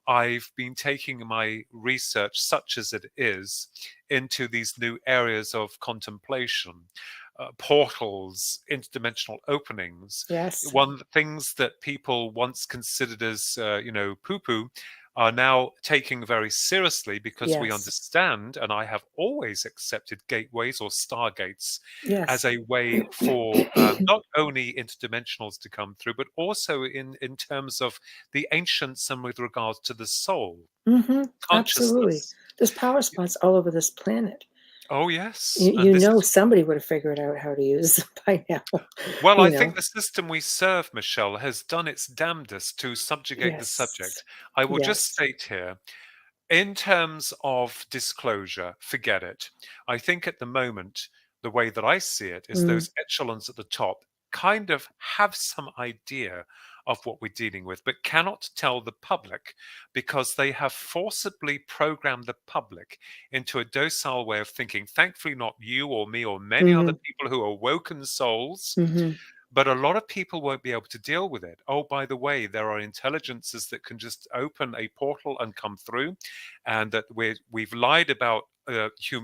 I've been taking my research, such as it is, into these new areas of contemplation. Portals, interdimensional openings. Yes. One things that people once considered as poo-poo are now taking very seriously, because we Yes. understand, and I have always accepted gateways or stargates as Yes. a way for not only interdimensionals to come through, but also in terms of the ancients and with regards to the soul, Mhm. Absolutely. consciousness. There's power spots all over this planet. Oh yes, You and this is somebody would have figured out how to use them by now, well, I you think know? the system we serve, Michelle, has done its damnedest to subjugate the Yes. subject. I will just Yes. state here, in terms of disclosure, forget it. I think at the moment, the way that I see it is Mm. those echelons at the top kind of have some idea of what we're dealing with, but cannot tell the public, because they have forcibly programmed the public into a docile way of thinking. Thankfully, not you or me or many other Mhm. people who are woken souls, Mhm. but a lot of people won't be able to deal with it. Oh, by the way, there are intelligences that can just open a portal and come through, and that we've lied about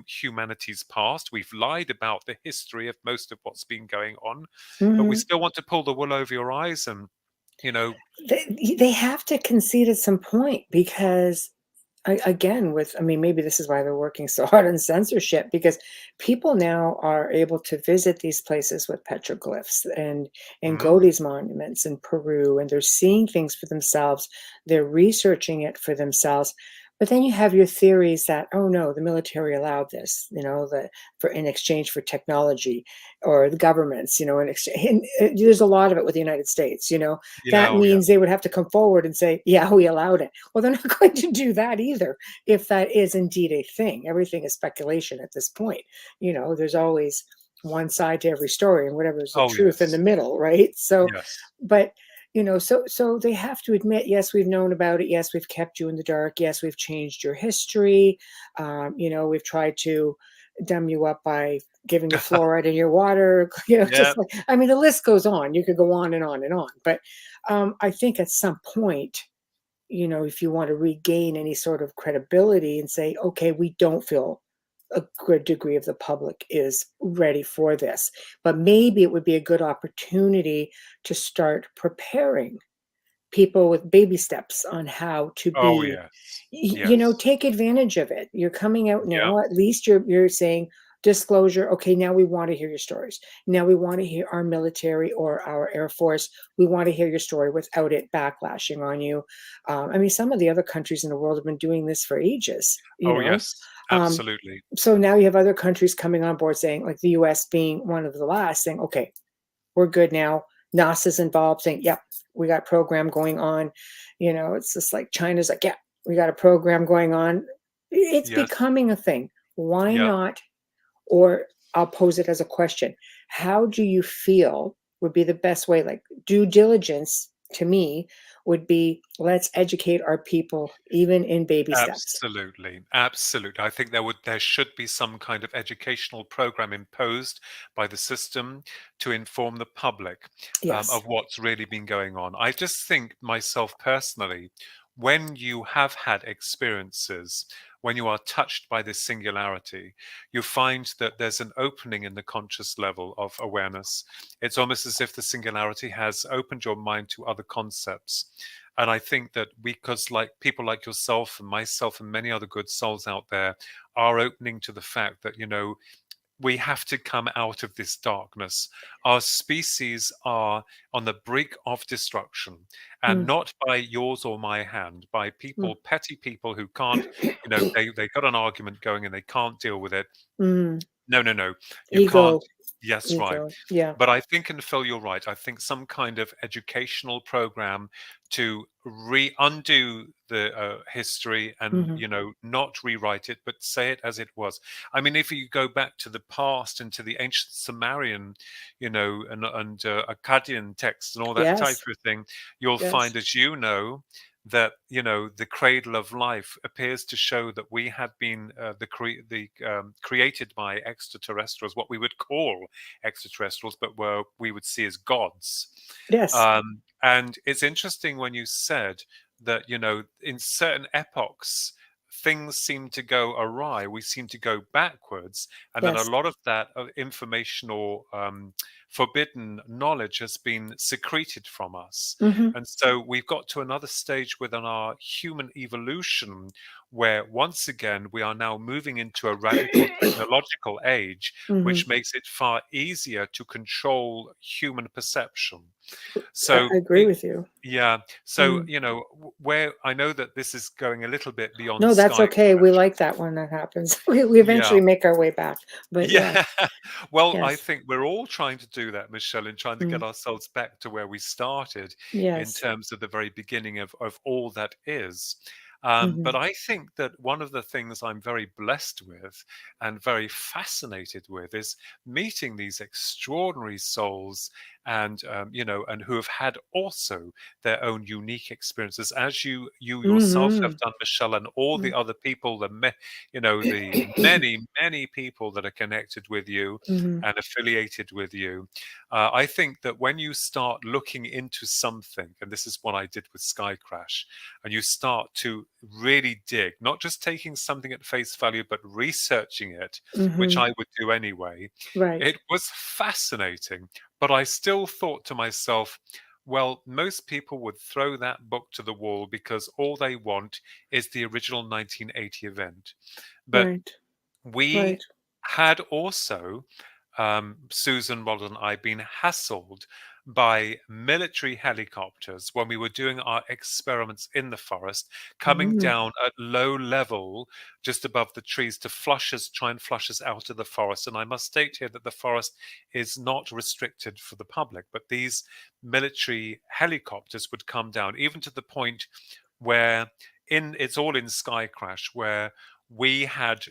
humanity's past. We've lied about the history of most of what's been going on, but we Mhm. still want to pull the wool over your eyes, and you know, They have to concede at some point, because again, with, I mean, maybe this is why they're working so hard on censorship, because people now are able to visit these places with petroglyphs and go to mm, these monuments in Peru, and they're seeing things for themselves. They're researching it for themselves. But then you have your theories that, oh no, the military allowed this, for in exchange for technology, or the governments, in exchange. And there's a lot of it with the United States. yeah, That oh yeah, means they would have to come forward and say, yeah, we allowed it. Well, they're not going to do that either, if that is indeed a thing. Everything is speculation at this point. There's always one side to every story, and whatever's the oh truth in the yes, middle, right? So, yes, but so they have to admit, yes, we've known about it. Yes, we've kept you in the dark. Yes, we've changed your history. We've tried to dumb you up by giving you fluoride in your water. yeah, Just like, I mean, the list goes on. You could go on and on and on. But I think at some point, if you want to regain any sort of credibility and say, okay, we don't feel a good degree of the public is ready for this, but maybe it would be a good opportunity to start preparing people with baby steps on how to oh be, yes, yes, take advantage of it. You're coming out yeah, now, at least you're saying disclosure. Okay, now we want to hear your stories. Now we want to hear our military or our Air Force. We want to hear your story without it backlashing on you. I mean, some of the other countries in the world have been doing this for ages. oh yes, Um, absolutely, so now you have other countries coming on board saying, like the US being one of the last, saying, okay, we're good now. NASA's involved, saying, yep, we got a program going on. It's just like China's like, yeah, we got a program going on. It's yes, becoming a thing. Why yeah. not? Or I'll pose it as a question. How do you feel would be the best way? Like, due diligence to me would be, let's educate our people, even in baby steps. Absolutely, absolutely. I think there should be some kind of educational program imposed by the system to inform the public Yes. of what's really been going on. I just think myself personally, when you have had experiences, when you are touched by this singularity, you find that there's an opening in the conscious level of awareness. It's almost as if the singularity has opened your mind to other concepts. And I think that because like people like yourself and myself and many other good souls out there are opening to the fact that, we have to come out of this darkness. Our species are on the brink of destruction, and not by yours or my hand, by people, petty people who can't, they got an argument going and they can't deal with it. No. You Ego. can't. Yes, right. Ego. Yeah. But I think, and Phil, you're right. I think some kind of educational program to undo the history and, not rewrite it, but say it as it was. I mean, if you go back to the past and to the ancient Sumerian, and Akkadian texts and all that type Yes. of thing, you'll Yes. find, as you know, that the cradle of life appears to show that we had been created by extraterrestrials, what we would call extraterrestrials, but we would see as gods. Yes. And it's interesting when you said that in certain epochs things seem to go awry, we seem to go backwards, and then Yes. a lot of that information or forbidden knowledge has been secreted from us. And so we've got to another stage within our human evolution where once again we are now moving into a radical technological age, which makes it far easier to control human perception. So I agree with you. yeah. So, where I know that this is going a little bit beyond. No, that's Sky okay. We Crash. like that when that happens. We eventually make our way back. But yeah. Well, I Yes. think we're all trying to do that, Michelle, and trying to get ourselves back to where we started in Yes. terms of the very beginning of all that is. But I think that one of the things I'm very blessed with and very fascinated with is meeting these extraordinary souls and and who have had also their own unique experiences, as you yourself have done, Michelle, and all the other people, the many people that are connected with you and affiliated with you. I think that when you start looking into something, and this is what I did with Sky Crash, and you start to really dig, not just taking something at face value, but researching it, which I would do anyway. Right. It was fascinating, but I still thought to myself, well, most people would throw that book to the wall because all they want is the original 1980 event. But we had also, Susan, Rod, and I, been hassled by military helicopters when we were doing our experiments in the forest, coming down at low level just above the trees to try and flush us out of the forest. And I must state here that the forest is not restricted for the public, but these military helicopters would come down, even to the point where it's all in Sky Crash, where we had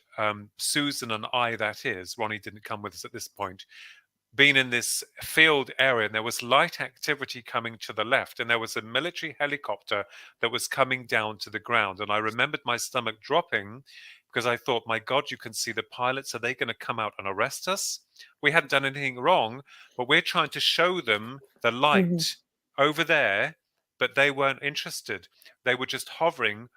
Susan and I, that is, Ronnie didn't come with us at this point, been in this field area, and there was light activity coming to the left, and there was a military helicopter that was coming down to the ground. And I remembered my stomach dropping because I thought, my God, you can see the pilots. Are they going to come out and arrest us? We hadn't done anything wrong, but we're trying to show them the light over there, but they weren't interested. They were just hovering,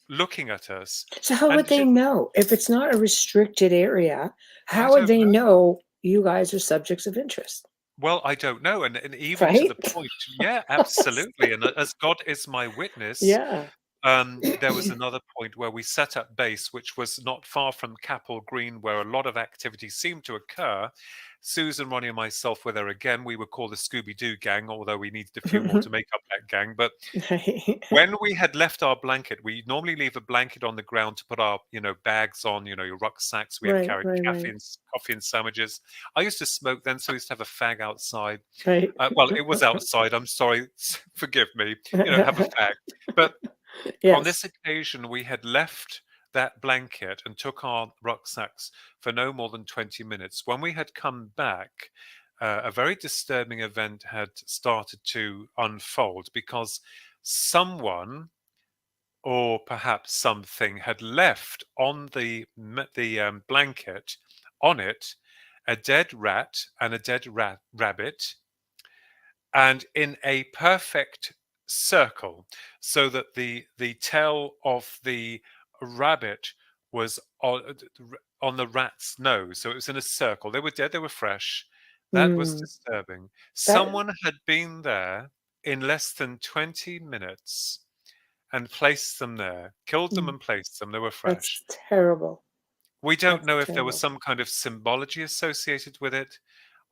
looking at us. So how would they know if it's not a restricted area? How would they know you guys are subjects of interest? Well, I don't know, and even to the point, yeah, absolutely. And as God is my witness, there was another point where we set up base, which was not far from Capel Green, where a lot of activity seemed to occur. Susan, Ronnie, and myself were there again. We were called the Scooby-Doo gang, although we needed a few more to make up that gang. But when we had left our blanket, we normally leave a blanket on the ground to put our, bags on, your rucksacks. We had carried coffee and sandwiches. I used to smoke then, so I used to have a fag outside. Well, it was outside. I'm sorry, forgive me. Have a fag. But on this occasion, we had left that blanket and took our rucksacks for no more than 20 minutes. When we had come back, a very disturbing event had started to unfold because someone, or perhaps something, had left on the blanket, on it, a dead rat and a dead rabbit. And in a perfect circle, so that the tail of the rabbit was on the rat's nose. So it was in a circle. They were dead. They were fresh. That was Mm, disturbing. that Someone had been there in less than 20 minutes and placed them there, killed them mm, and placed them. They were that's fresh. terrible. We don't That's know if there was terrible. some kind of symbology associated with it,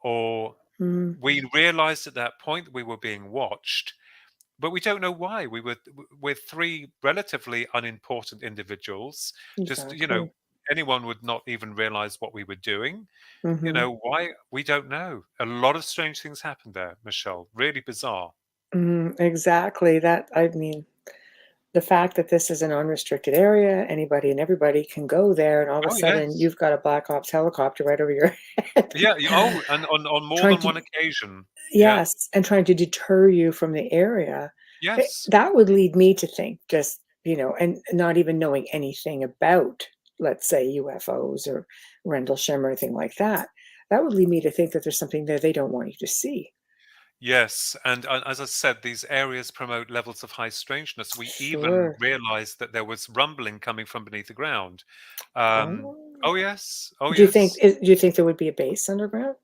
or Mm, we realized at that point we were being watched, but we don't know why. We were with three relatively unimportant individuals. Just, exactly. anyone would not even realize what we were doing. Hmm. Why? We don't know. A lot of strange things happened there, Michelle. Really bizarre. Exactly. That, I mean, the fact that this is an unrestricted area, anybody and everybody can go there, and all of a Oh, sudden yes. you've got a Black Ops helicopter right over your head, Yeah. Oh, and on more trying than to, one occasion. Yeah. yes, and trying to deter you from the area. Yes. That would lead me to think, just, and not even knowing anything about, let's say, UFOs or Rendlesham or anything like that. That would lead me to think that there's something there they don't want you to see. Yes, and as I said, these areas promote levels of high strangeness. We even Sure. realized that there was rumbling coming from beneath the ground. Um, Oh. oh yes, oh Do you think yes. do you think there would be a base underground?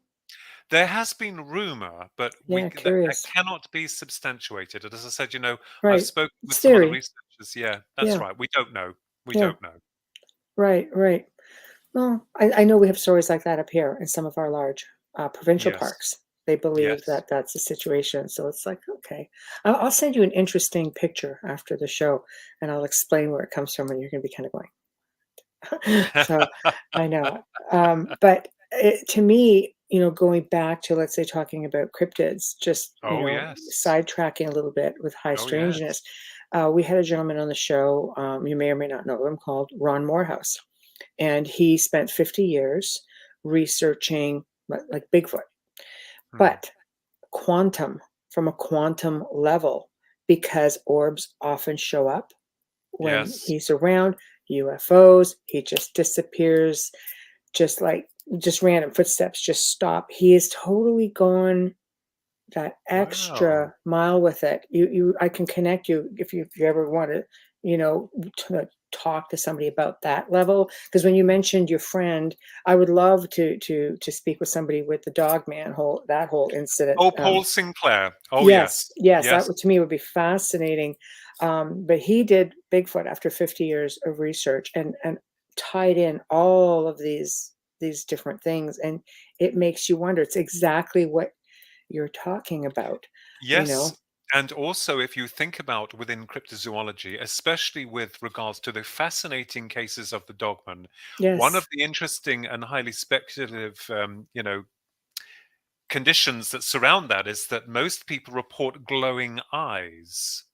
There has been rumor, but Yeah, that curious. cannot be substantiated. And as I said, I've Right. spoken with It's some other theory. researchers. Yeah, that's Yeah. right. We don't know. We Yeah. don't know. Right, right. Well, I know we have stories like that up here in some of our large provincial Yes, parks. They believe yes. that that's the situation. So it's like, okay, I'll send you an interesting picture after the show, and I'll explain where it comes from, and you're going to be kind of going. So I know. But to me, going back to, let's say, talking about cryptids, just, Oh yes. sidetracking a little bit with high Oh yes. strangeness. We had a gentleman on the show, you may or may not know him, called Ron Morehouse, and he spent 50 years researching like Bigfoot, Hmm. but quantum, from a quantum level, because orbs often show up when Yes. he's around. UFOs, he just disappears, just like, just random footsteps just stop. He is totally gone that Wow. extra mile with it. I can connect you if you ever want to, to talk to somebody about that level. Because when you mentioned your friend, I would love to speak with somebody with the dog man whole incident. Oh, Paul Sinclair. Oh Yes, yes. yes, that Yes. would, to me, would be fascinating. But he did Bigfoot after 50 years of research, and tied in all of these different things, and it makes you wonder. It's exactly what you're talking about, you Yes. know? And also, if you think about within cryptozoology, especially with regards to the fascinating cases of the dogman, one of Yes, the interesting and highly speculative, conditions that surround that is that most people report glowing eyes.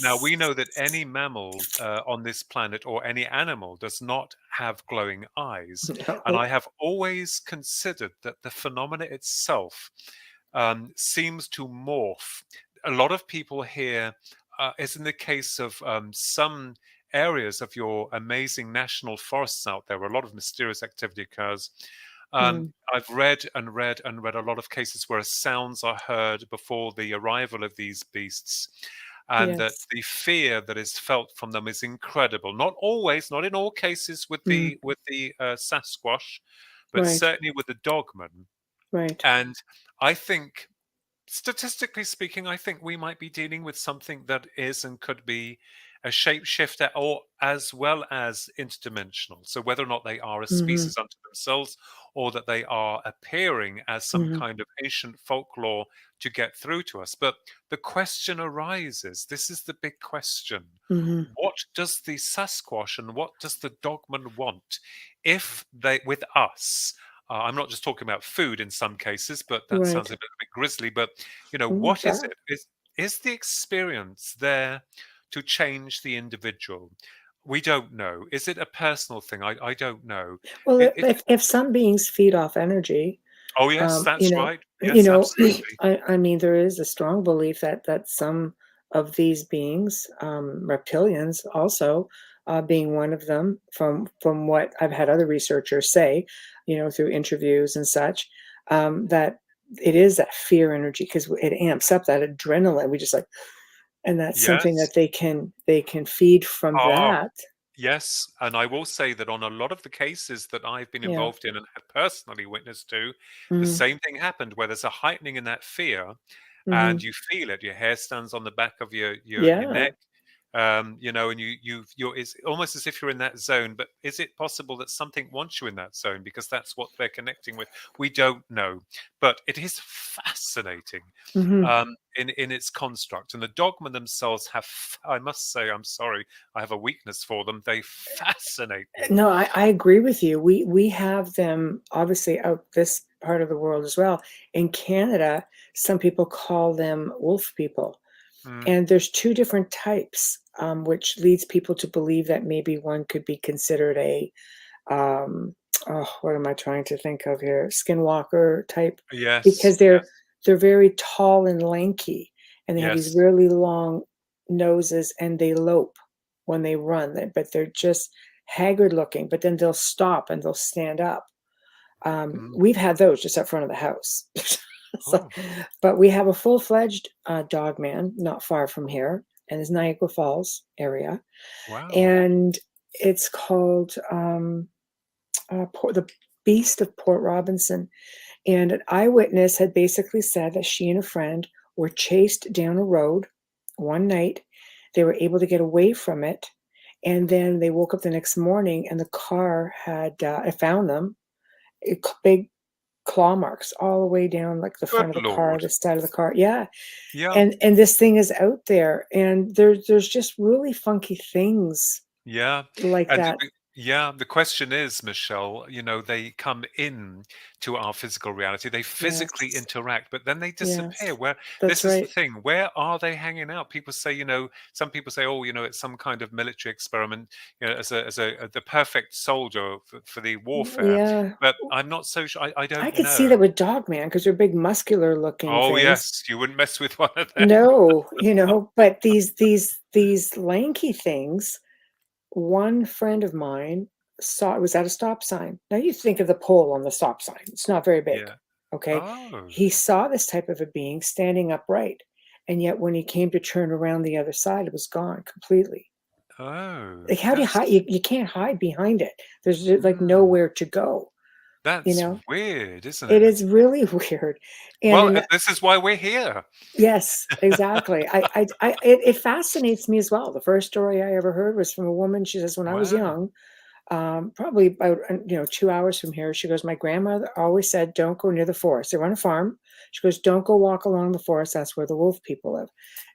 Now, yes. we know that any mammal on this planet or any animal does not have glowing eyes. And No. I have always considered that the phenomena itself seems to morph. A lot of people here, as in the case of some areas of your amazing national forests out there, where a lot of mysterious activity occurs. Mm, I've read and read and read a lot of cases where sounds are heard before the arrival of these beasts, and that yes. the fear that is felt from them is incredible. Not always, not in all cases with Mm, the Sasquatch, but right, certainly with the dogman. right. And I think, statistically speaking, I think we might be dealing with something that is and could be a shapeshifter, or as well as interdimensional. So whether or not they are a Mhm, species unto themselves, or that they are appearing as some mhm, kind of ancient folklore to get through to us. But the question arises, this is the big question. mhm. What does the Sasquatch and what does the dogman want if they, with us? I'm not just talking about food in some cases, but that sounds Right. a bit grisly. But Ooh, what is that it? Is the experience there to change the individual? We don't know. Is it a personal thing? I don't know. well, It if some beings feed off energy, oh yes, you that's know, right. Yes, absolutely. I mean, there is a strong belief that some of these beings, reptilians, also being one of them, from what I've had other researchers say, through interviews and such, that it is that fear energy, because it amps up that adrenaline. We just like, And that's something Yes. that they can feed from Oh, that. yes. And I will say that on a lot of the cases that I've been Yeah. involved in and have personally witnessed to, the Mhm. same thing happened where there's a heightening in that fear and Mhm. you feel it. Your hair stands on the back of your Yeah. neck. You know, and you're it's almost as if you're in that zone. But is it possible that something wants you in that zone because that's what they're connecting with? We don't know, but it is fascinating Mhm. in its construct. And the dogma themselves have, I must say, I'm sorry, I have a weakness for them. They fascinate me. No, I agree with you. We have them obviously out this part of the world as well. In Canada, some people call them wolf people. Mm, And there's two different types, which leads people to believe that maybe one could be considered a, um, oh, what am I trying to think of here? Skinwalker type, yes, because yes, they're very tall and lanky, and they have these yes. really long noses, and they lope when they run. But they're just haggard looking. But then they'll stop and they'll stand up. Mm, We've had those just up front of the house. So, oh, but we have a full-fledged dog man not far from here, and it's Niagara Falls area, wow. and it's called the Beast of Port Robinson. And an eyewitness had basically said that she and a friend were chased down a road one night. They were able to get away from it, and then they woke up the next morning, and the car had I found them. Big claw marks all the way down, like, the Good front of the car, Lord. the side of the car. Yeah, Yeah, and this thing is out there, and there's just really funky things yeah. like And that. yeah, the question is, Michelle, you know, they come in to our physical reality, they physically Yes, interact, but then they disappear. yes, Where that's this is the right. thing, where are they hanging out? People say, you know, some people say, oh, you know, it's some kind of military experiment, you know, as the perfect soldier for the warfare. Yeah, But I'm not so sure. I I don't could see that know. with Dogman because 'cause they're big muscular looking Oh things. yes, you wouldn't mess with one of them. No, but these lanky things, one friend of mine saw it was at a stop sign. Now you think of the pole on the stop sign. It's not very big, Yeah. okay? Oh. He saw this type of a being standing upright, and yet when he came to turn around the other side, it was gone completely. Oh. Like, how do you hide? That's You can't hide behind it. There's just, like, mm, nowhere to go, you that's know? weird, isn't It it? is really weird, and Well, in this is why we're here. yes, exactly. It fascinates me as well. The first story I ever heard was from a woman. She says, "When I was Wow. young, probably about 2 hours from here," she goes, "My grandmother always said, 'Don't go near the forest.' They were on a farm." She goes, "Don't go walk along the forest. That's where the wolf people live."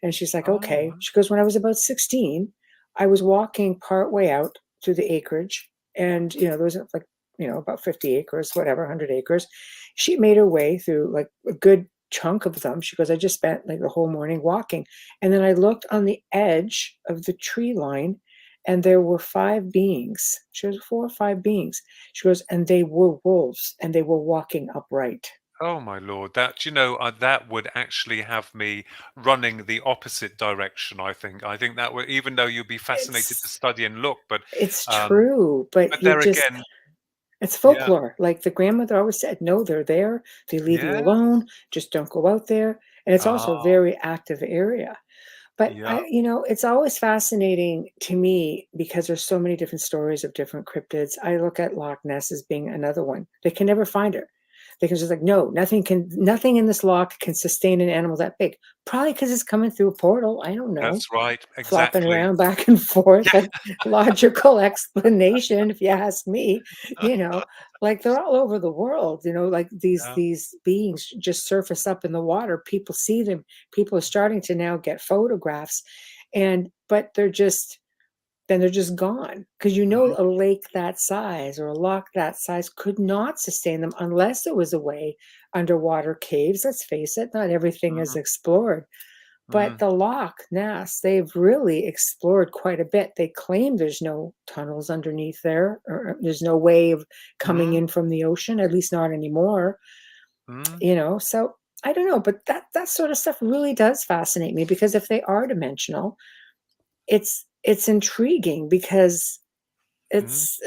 And she's like, Oh, "Okay." She goes, "When I was about 16, I was walking part way out through the acreage, and there was like about 50 acres, whatever, 100 acres. She made her way through like a good chunk of them. She goes, I just spent like the whole morning walking. And then I looked on the edge of the tree line and there were five beings. She goes, four or five beings. She goes, and they were wolves and they were walking upright. oh my lord! That that would actually have me running the opposite direction. I think that would, even though you'd be fascinated to It's study and look, it's um, true, but but you there just again, it's yeah, folklore. Like the grandmother always said, no, they're there. They leave you yeah, alone. Just don't go out there. And it's also a ah, very active area. But yeah, it's always fascinating to me because there's so many different stories of different cryptids. I look at Loch Ness as being another one. They can never find her. They can just like, no, nothing in this loch can sustain an animal that big. Probably because it's coming through a portal. I don't know. that's right, Flopping exactly. around back and forth. Yeah, But logical explanation, if you ask me, you know, like they're all over the world, like these yeah, these beings just surface up in the water. People see them. People are starting to now get photographs, but they're just gone because mhm, a lake that size or a loch that size could not sustain them unless there was a way underwater caves. Let's face it, not everything is mhm, explored. But mhm, the Loch Ness, they've really explored quite a bit. They claim there's no tunnels underneath there, or there's no way of coming mhm, in from the ocean, at least not anymore. mhm, So I don't know, but that sort of stuff really does fascinate me because if they are dimensional, it's intriguing because It's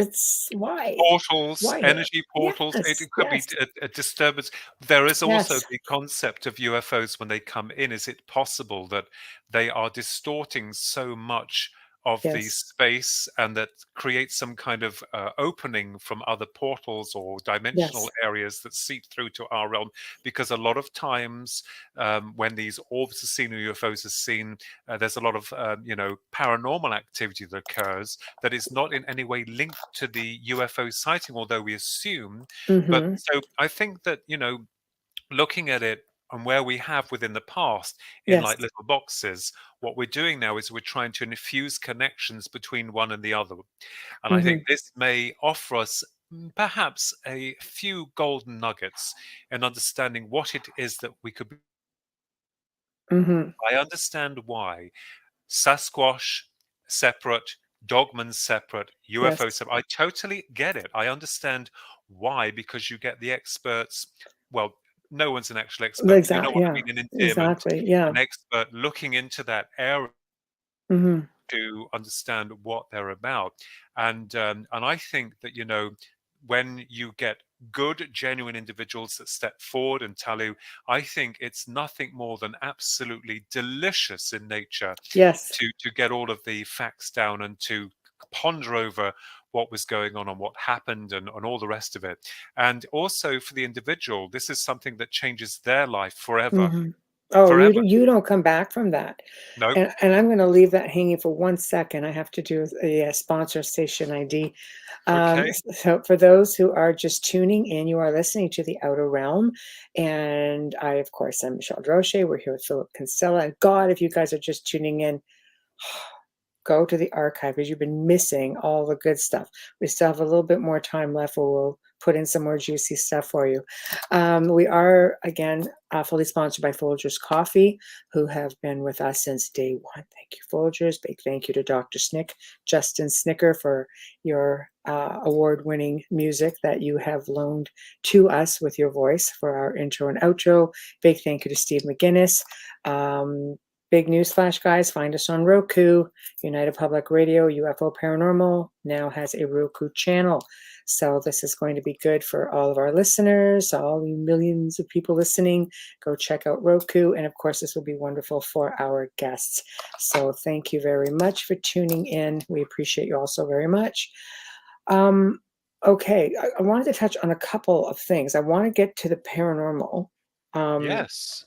Portals, why here? energy portals. Yes, It could be yes, a disturbance. There is also yes, the concept of UFOs when they come in. Is it possible that they are distorting so much of the yes, space and that creates some kind of opening from other portals or dimensional yes. areas that seep through to our realm? Because a lot of times when these orbs are seen or UFOs are seen, there's a lot of paranormal activity that occurs that is not in any way linked to the UFO sighting, although we assume. But Mm-hmm. so I think that, looking at it and where we have within the past in Yes. like little boxes, what we're doing now is we're trying to infuse connections between one and the other. And I Mm-hmm. think this may offer us perhaps a few golden nuggets in understanding what it is that we could be. Mm-hmm. I understand why Sasquatch separate, Dogman separate, UFO Yes. separate. I totally get it. I understand why, because you get the experts. Well, no one's an actual expert, but you know Exactly. what I Yeah. mean, in endearment, Exactly. Yeah. an expert looking into that area Mm-hmm. to understand what they're about. And I think that, when you get good, genuine individuals that step forward and tell you, I think it's nothing more than absolutely delicious in nature Yes. to get all of the facts down and to ponder over what was going on and what happened and all the rest of it. And also for the individual, this is something that changes their life forever. Mm-hmm. Oh, Forever. you don't come back from that. Nope. And I'm going to leave that hanging for 1 second. I have to do a sponsor station ID. Okay. So for those who are just tuning in, you are listening to The Outer Realm. And I, of course, I'm Michelle Drochet. We're here with Philip Kinsella. And God, if you guys are just tuning in, go to the archive because you've been missing all the good stuff. We still have a little bit more time left where we'll put in some more juicy stuff for you. We are, again, fully sponsored by Folgers Coffee, who have been with us since day one. Thank you, Folgers. Big thank you to Dr. Snick, Justin Snicker, for your award-winning music that you have loaned to us with your voice for our intro and outro. Big thank you to Steve McGinnis. Big newsflash, guys. Find us on Roku. United Public Radio, UFO Paranormal, now has a Roku channel. So this is going to be good for all of our listeners, all you millions of people listening. Go check out Roku. And of course, this will be wonderful for our guests. So thank you very much for tuning in. We appreciate you all so very much. Okay, I wanted to touch on a couple of things. I want to get to the paranormal. Yes.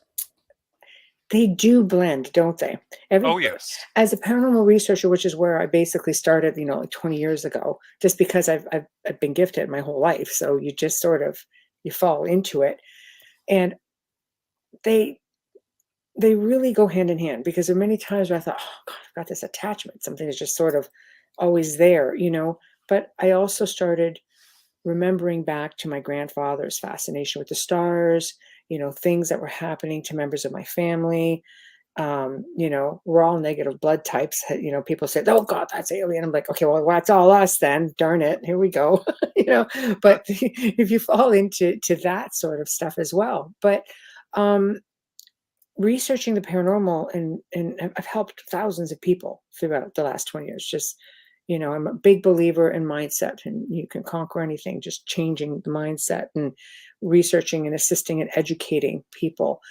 They do blend, don't they? Oh, yes. As a paranormal researcher, which is where I basically started, like 20 years ago, just because I've been gifted my whole life. So you just sort of, you fall into it. And they really go hand in hand, because there are many times where I thought, oh God, I've got this attachment. Something is just sort of always there, But I also started remembering back to my grandfather's fascination with the stars, things that were happening to members of my family. We're all negative blood types. People say, oh God, that's alien. I'm like, okay, well, that's all us then. Darn it. Here we go. But if you fall into that sort of stuff as well. But researching the paranormal, and I've helped thousands of people throughout the last 20 years. Just, I'm a big believer in mindset, and you can conquer anything, just changing the mindset and researching and assisting and educating people.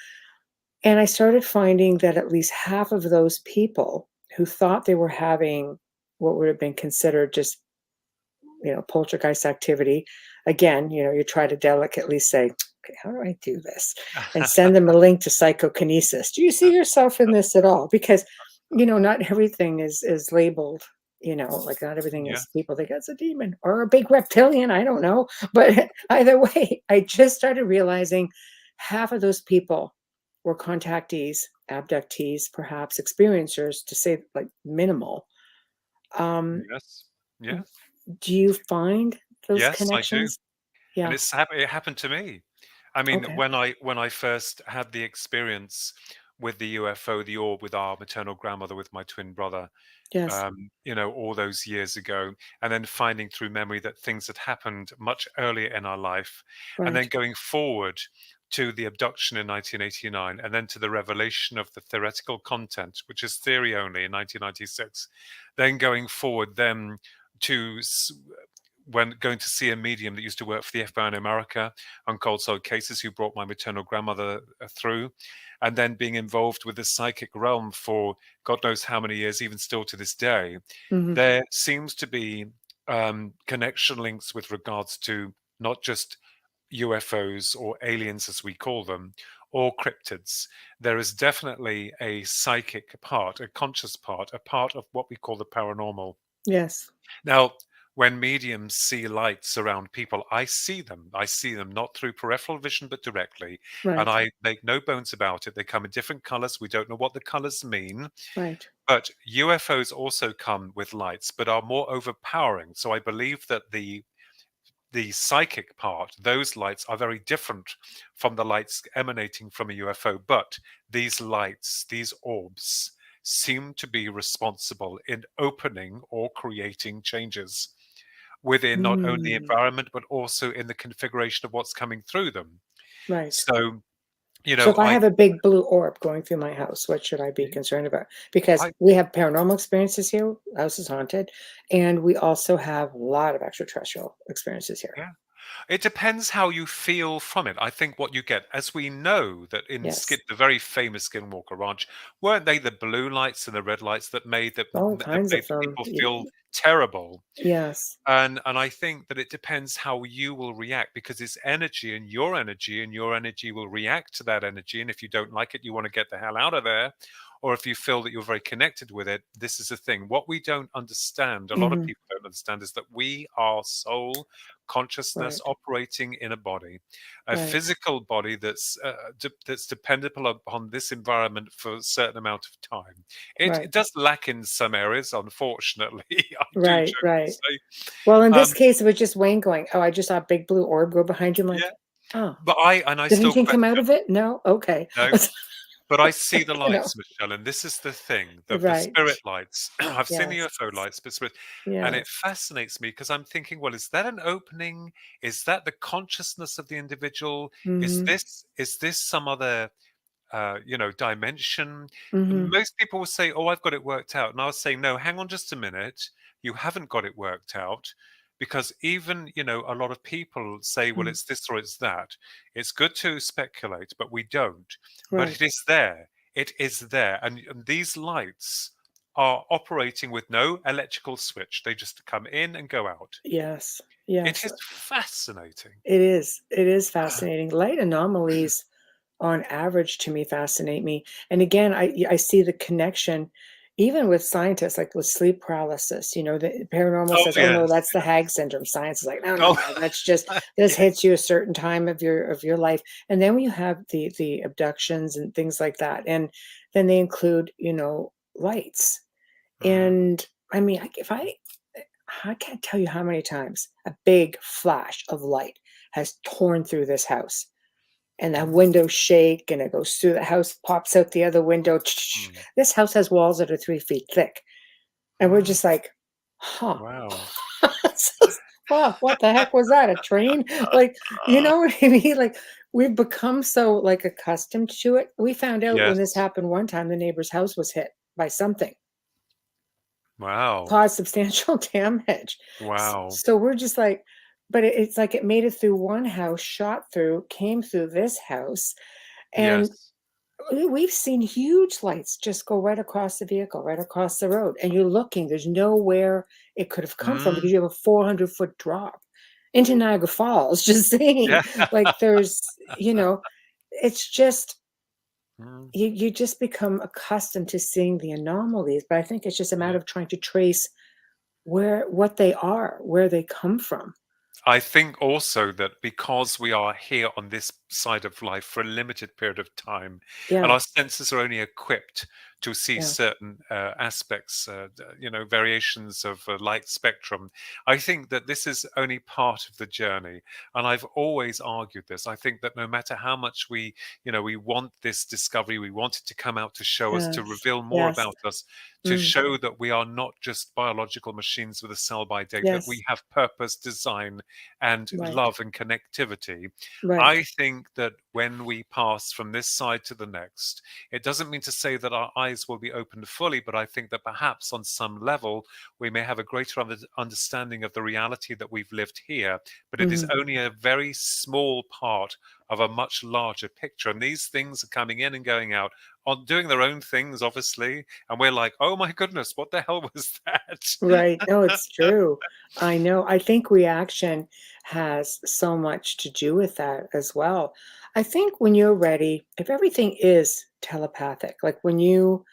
And I started finding that at least half of those people who thought they were having what would have been considered just, poltergeist activity. Again, you try to delicately say, okay, how do I do this? And send them a link to psychokinesis. Do you see yourself in this at all? Because, not everything is labeled, like not everything Yeah. is people think that's a demon or a big reptilian. I don't know. But either way, I just started realizing half of those people were contactees, abductees, perhaps experiencers, to say like minimal. Yes. Yeah. Do you find those Yes, I do. connections? And Yeah. it happened to me. I mean, Okay. when I first had the experience with the UFO, the orb, with our maternal grandmother, with my twin brother, Yes. all those years ago, and then finding through memory that things had happened much earlier in our life, and then Right. going forward to the abduction in 1989, and then to the revelation of the theoretical content, which is theory only, in 1996, then going forward then when going to see a medium that used to work for the FBI in America on cold soul cases, who brought my maternal grandmother through, and then being involved with the psychic realm for God knows how many years, even still to this day, there seems to be connection links with regards to not just UFOs or aliens, as we call them, or cryptids. There is definitely a psychic part, a conscious part, a part of what we call the paranormal. Yes. Now, when mediums see lights around people, I see them. I see them not through peripheral vision, but directly. Right. And I make no bones about it. They come in different colors. We don't know what the colors mean. Right. But UFOs also come with lights, but are more overpowering. So I believe that the psychic part, those lights are very different from the lights emanating from a UFO. But these lights, these orbs, seem to be responsible in opening or creating changes within not only the environment, but also in the configuration of what's coming through them. Right. So, so if I have a big blue orb going through my house, what should I be concerned about? Because we have paranormal experiences here. The house is haunted. And we also have a lot of extraterrestrial experiences here. Yeah. It depends how you feel from it. I think what you get, as we know that in the very famous Skinwalker Ranch, weren't they the blue lights and the red lights that made people feel terrible? Yes. And I think that it depends how you will react, because it's energy, and your energy will react to that energy. And if you don't like it, you want to get the hell out of there. Or if you feel that you're very connected with it, this is the thing. What we don't understand, a lot of people don't understand, is that we are soul consciousness operating in a body, a physical body that's dependable upon this environment for a certain amount of time. It does lack in some areas, unfortunately. Right. Well, in this case, it was just Wayne going, "Oh, I just saw a big blue orb go behind you." I'm like, "Oh, but I did still anything come out of it? No, okay." No. But I see the lights, Michelle, and this is the thing, the spirit lights. I've seen the UFO lights, but and it fascinates me, because I'm thinking, well, is that an opening? Is that the consciousness of the individual? Is this some other dimension? Most people will say, "Oh, I've got it worked out," and I was saying, "No, hang on just a minute. You haven't got it worked out." Because even, a lot of people say, well, it's this or it's that. It's good to speculate, but we don't. But it is there. It is there. And these lights are operating with no electrical switch. They just come in and go out. Yes. It is fascinating. It is. It is fascinating. Light anomalies, on average, to me, fascinate me. And again, I see the connection. Even with scientists, like with sleep paralysis, the paranormal says, "Oh no, that's the Hag syndrome." Science is like, "No, that's just this hits you a certain time of your life." And then when you have the abductions and things like that, and then they include, lights. And I mean, I can't tell you how many times a big flash of light has torn through this house. And that window shake, and it goes through the house, pops out the other window. This house has walls that are 3 feet thick. And we're just like, huh. Wow. Wow, what the heck was that? A train? Like, you know what I mean? Like, we've become so accustomed to it. We found out when this happened one time, the neighbor's house was hit by something. Wow. Caused substantial damage. Wow. So we're just like, but it's like it made it through one house, shot through, came through this house. And we've seen huge lights just go right across the vehicle, right across the road. And you're looking, there's nowhere it could have come from, because you have a 400-foot drop into Niagara Falls. Just saying, there's, it's just, you just become accustomed to seeing the anomalies. But I think it's just a matter of trying to trace what they are, where they come from. I think also that because we are here on this side of life for a limited period of time, and our senses are only equipped to see certain aspects, variations of light spectrum, I think that this is only part of the journey. And I've always argued this. I think that no matter how much we want this discovery, we want it to come out to show us, to reveal more about us, to show that we are not just biological machines with a sell-by date, that we have purpose, design, and love and connectivity. I think that when we pass from this side to the next, it doesn't mean to say that our eyes eyes will be opened fully, but I think that perhaps on some level we may have a greater understanding of the reality that we've lived here, but it is only a very small part of a much larger picture. And these things are coming in and going out, on doing their own things, obviously, and we're like, oh my goodness, what the hell was that? Right. No, it's true. I know. I think reaction has so much to do with that as well. I think when you're ready, if everything is telepathic, like when you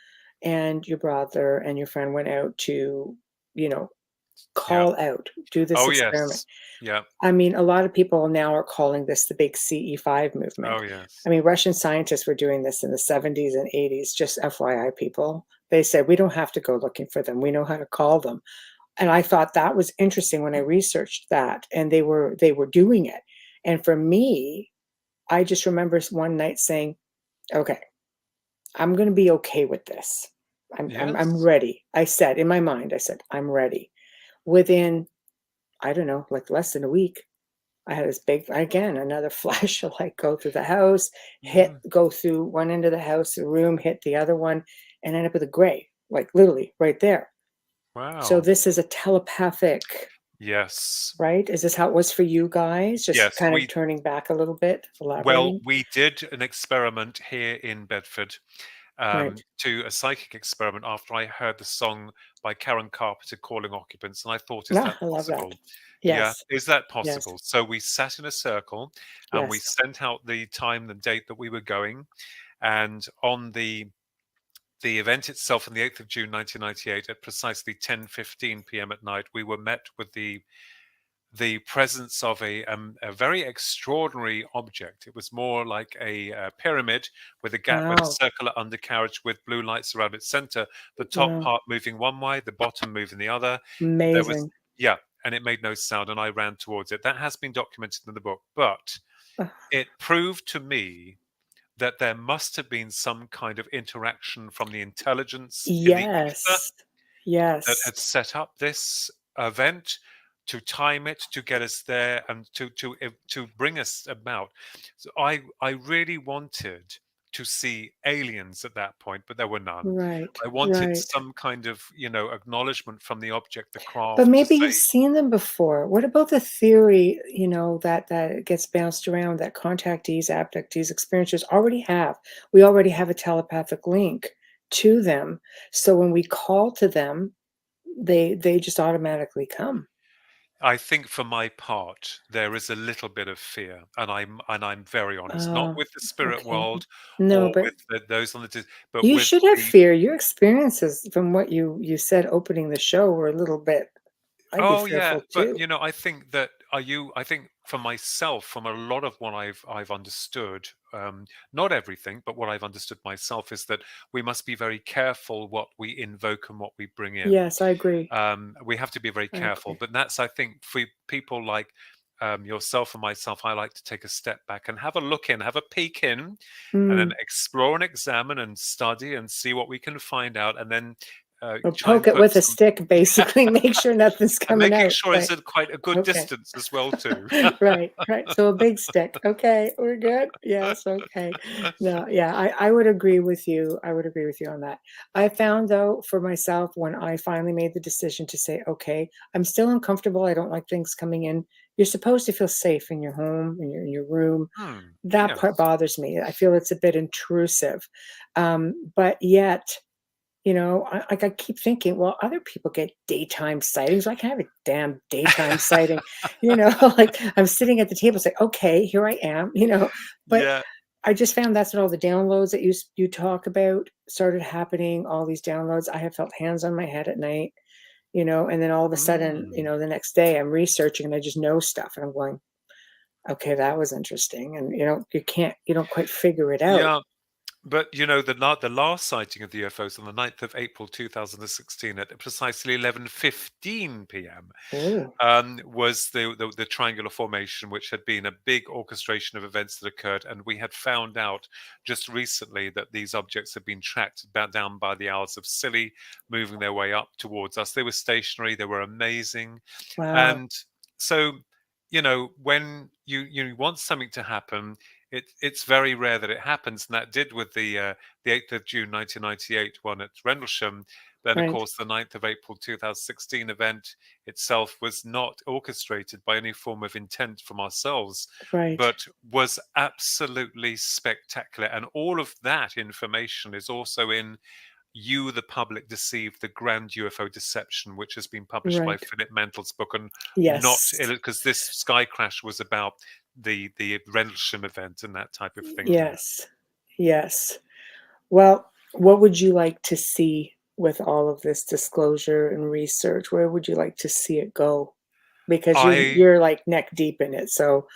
and your brother and your friend went out to, you know, Yeah. call out, do this Oh experiment. yes. Yeah. I mean, a lot of people now are calling this the big CE5 movement. Oh yes. I mean, Russian scientists were doing this in the 70s and 80s, just FYI, people. They said, we don't have to go looking for them. We know how to call them. And I thought that was interesting when I researched that, and they were doing it. And for me, I just remember one night saying, okay, I'm going to be okay with this. I'm Yes. ready. I said in my mind, I said, I'm ready. Within, I don't know, like less than a week, I had this big, again, another flash of light go through the house, Mm. go through one end of the house, the room, hit the other one, and end up with a gray, like literally right there. So Wow. this is a telepathic, Yes. right? Is this how it was for you guys? Just Yes. kind of turning back a little bit, Well, elaborating? we did an experiment here in Bedford, Right. to a psychic experiment after I heard the song by Karen Carpenter, Calling Occupants, and I thought, is Ah, that I love that. possible? Yeah, Yes. is that Yes. possible? So we sat in a circle and we Yes. sent out the time, the date that we were going, and on the event itself on the 8th of June 1998 at precisely 10:15 p.m. at night, we were met with the presence of a very extraordinary object. It was more like a pyramid with a gap with a Wow. circular undercarriage with blue lights around its center, the top Wow. part moving one way, the bottom moving the other. There was, Amazing. yeah, and it made no sound, and I ran towards it. That has been documented in the book, but Ah, it proved to me that there must have been some kind of interaction from the intelligence in the ether yes. that Yes. had set up this event to time it to get us there and to bring us about. So I really wanted to see aliens at that point, but there were none. Right. I wanted Right. some kind of, acknowledgement from the object, the But craft, to maybe you've say, seen them before. What about the theory, that gets bounced around that contactees, abductees, experiencers we already have a telepathic link to them. So when we call to them, they just automatically come. I think for my part, there is a little bit of fear, and I'm very honest, not Oh, with the spirit okay. world No, or but with those on but you with should have the. fear. Your experiences from what you said opening the show were a little bit, I'd be Oh yeah, fearful but too. I think that I think for myself, from a lot of what I've understood, not everything, but what I've understood myself is that we must be very careful what we invoke and what we bring in. Yes, I agree. We have to be very I careful, agree. but that's, I think, for people like yourself and myself, I like to take a step back and have a look in, have a peek in, and then Mm. explore and examine and study and see what we can find out, and then Or try poke and it put with a some. stick, basically, make sure nothing's And coming making out, sure it's right? at quite a good Okay. distance as well too. Right, right. So a big stick. Okay, we're good. Yes, okay. No, yeah, I would agree with you. I would agree with you on that. I found though for myself when I finally made the decision to say, okay, I'm still uncomfortable. I don't like things coming in. You're supposed to feel safe in your home, in your room. Hmm, That part yes. bothers me. I feel it's a bit intrusive. But yet I keep thinking, well, other people get daytime sightings. I can have a damn daytime sighting, like I'm sitting at the table, say, okay, here I am, but Yeah. I just found that's when all the downloads that you talk about started happening. All these downloads, I have felt hands on my head at night, and then all of a sudden, Mm. the next day I'm researching and I just know stuff and I'm going, okay, that was interesting. And you don't quite figure it out. Yeah. But the last sighting of the UFOs on the 9th of April 2016 at precisely 11:15 p.m. Oh, Was the triangular formation, which had been a big orchestration of events that occurred, and we had found out just recently that these objects had been tracked down by the Isles of Scilly, moving their way up towards us. They were stationary. They were amazing, wow. and so when you want something to happen, it's very rare that it happens, and that did with the 8th of June 1998 one at Rendlesham. Then, of Right. course, the 9th of April 2016 event itself was not orchestrated by any form of intent from ourselves, Right. but was absolutely spectacular. And all of that information is also in You, the Public Deceived, the Grand UFO Deception, which has been published by Right. Philip Mendel's book, and not Yes. because this sky crash was about the Rendlesham event and that type of thing there. Yes. Yes. Well, what would you like to see with all of this disclosure and research? Where would you like to see it go? Because I you're like neck deep in it. So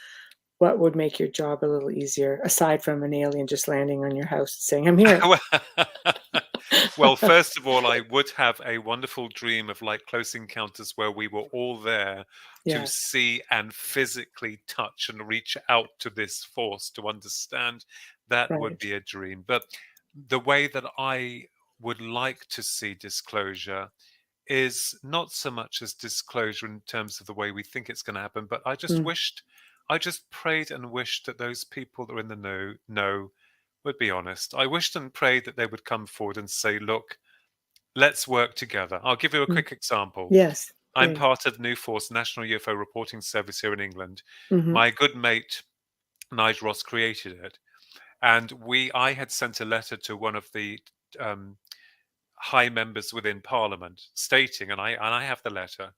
what would make your job a little easier aside from an alien just landing on your house and saying, "I'm here"? well, first of all, I would have a wonderful dream of like Close Encounters where we were all there to Yes. see and physically touch and reach out to this force to understand. That would Right. be a dream. But the way that I would like to see disclosure is not so much as disclosure in terms of the way we think it's going to happen, but Mm. I just prayed and wished that those people that are in the know would be honest. I wished and prayed that they would come forward and say, look, let's work together. I'll give you a Mm. quick example. Yes. I'm Great. part of New Force, National UFO Reporting Service here in England. Mhm. My good mate, Nigel Ross, created it. And I had sent a letter to one of the high members within Parliament stating, and I have the letter,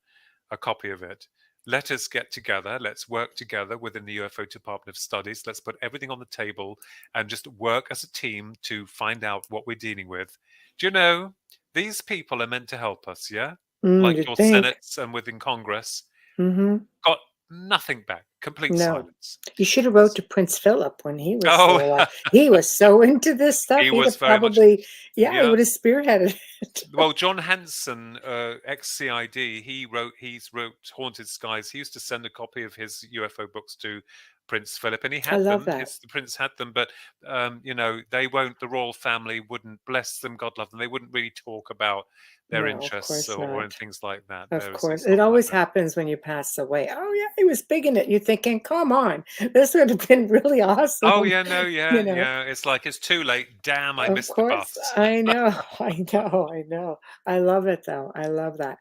a copy of it. Let us get together. Let's work together within the UFO Department of Studies. Let's put everything on the table and just work as a team to find out what we're dealing with. Do you know, these people are meant to help us, yeah? Like You'd your think. Senates and within Congress. Mhm. Got nothing back. Complete No. silence. You should have wrote to Prince Philip when he was Oh, still alive. He was so into this stuff. he He'd was have very much, probably, yeah, he yeah. would have spearheaded it. Well, John Hanson, ex-CID, he's wrote Haunted Skies. He used to send a copy of his UFO books to Prince Philip, and he I had love them. that. The prince had them, but they won't. The royal family wouldn't bless them. God love them. They wouldn't really talk about their No, of interests course or not. things like that. Of course. It's It not like always that. happens when you pass away. "Oh, yeah, he was big in it." You're thinking, "Come on. This would have been really Oh awesome." yeah, no, You yeah, know? yeah. It's like it's too late. Damn, I Of missed the course. bus. I know. I know. I know. I love it, though. I love that.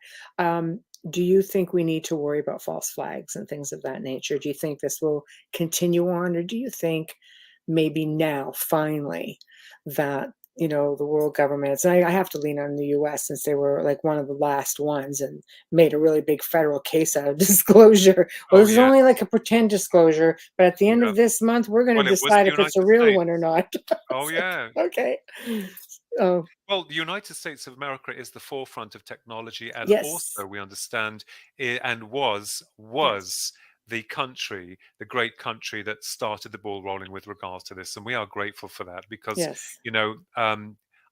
Do you think we need to worry about false flags and things of that nature? Do you think this will continue on, or do you think maybe now, finally, that the world governments, and I have to lean on the US since they were like one of the last ones and made a really big federal case out of disclosure. Well, Oh this is yes, only like a pretend disclosure, but at the end yeah. of this month, we're going Well, to it was decide the if it's a United real one or States. not. Oh It's like, yeah. okay. Oh, Well, the United States of America is the forefront of technology, and yes. also we understand, and Yes. was the country, the great country that started the ball rolling with regards to this, and we are grateful for that because Yes. you know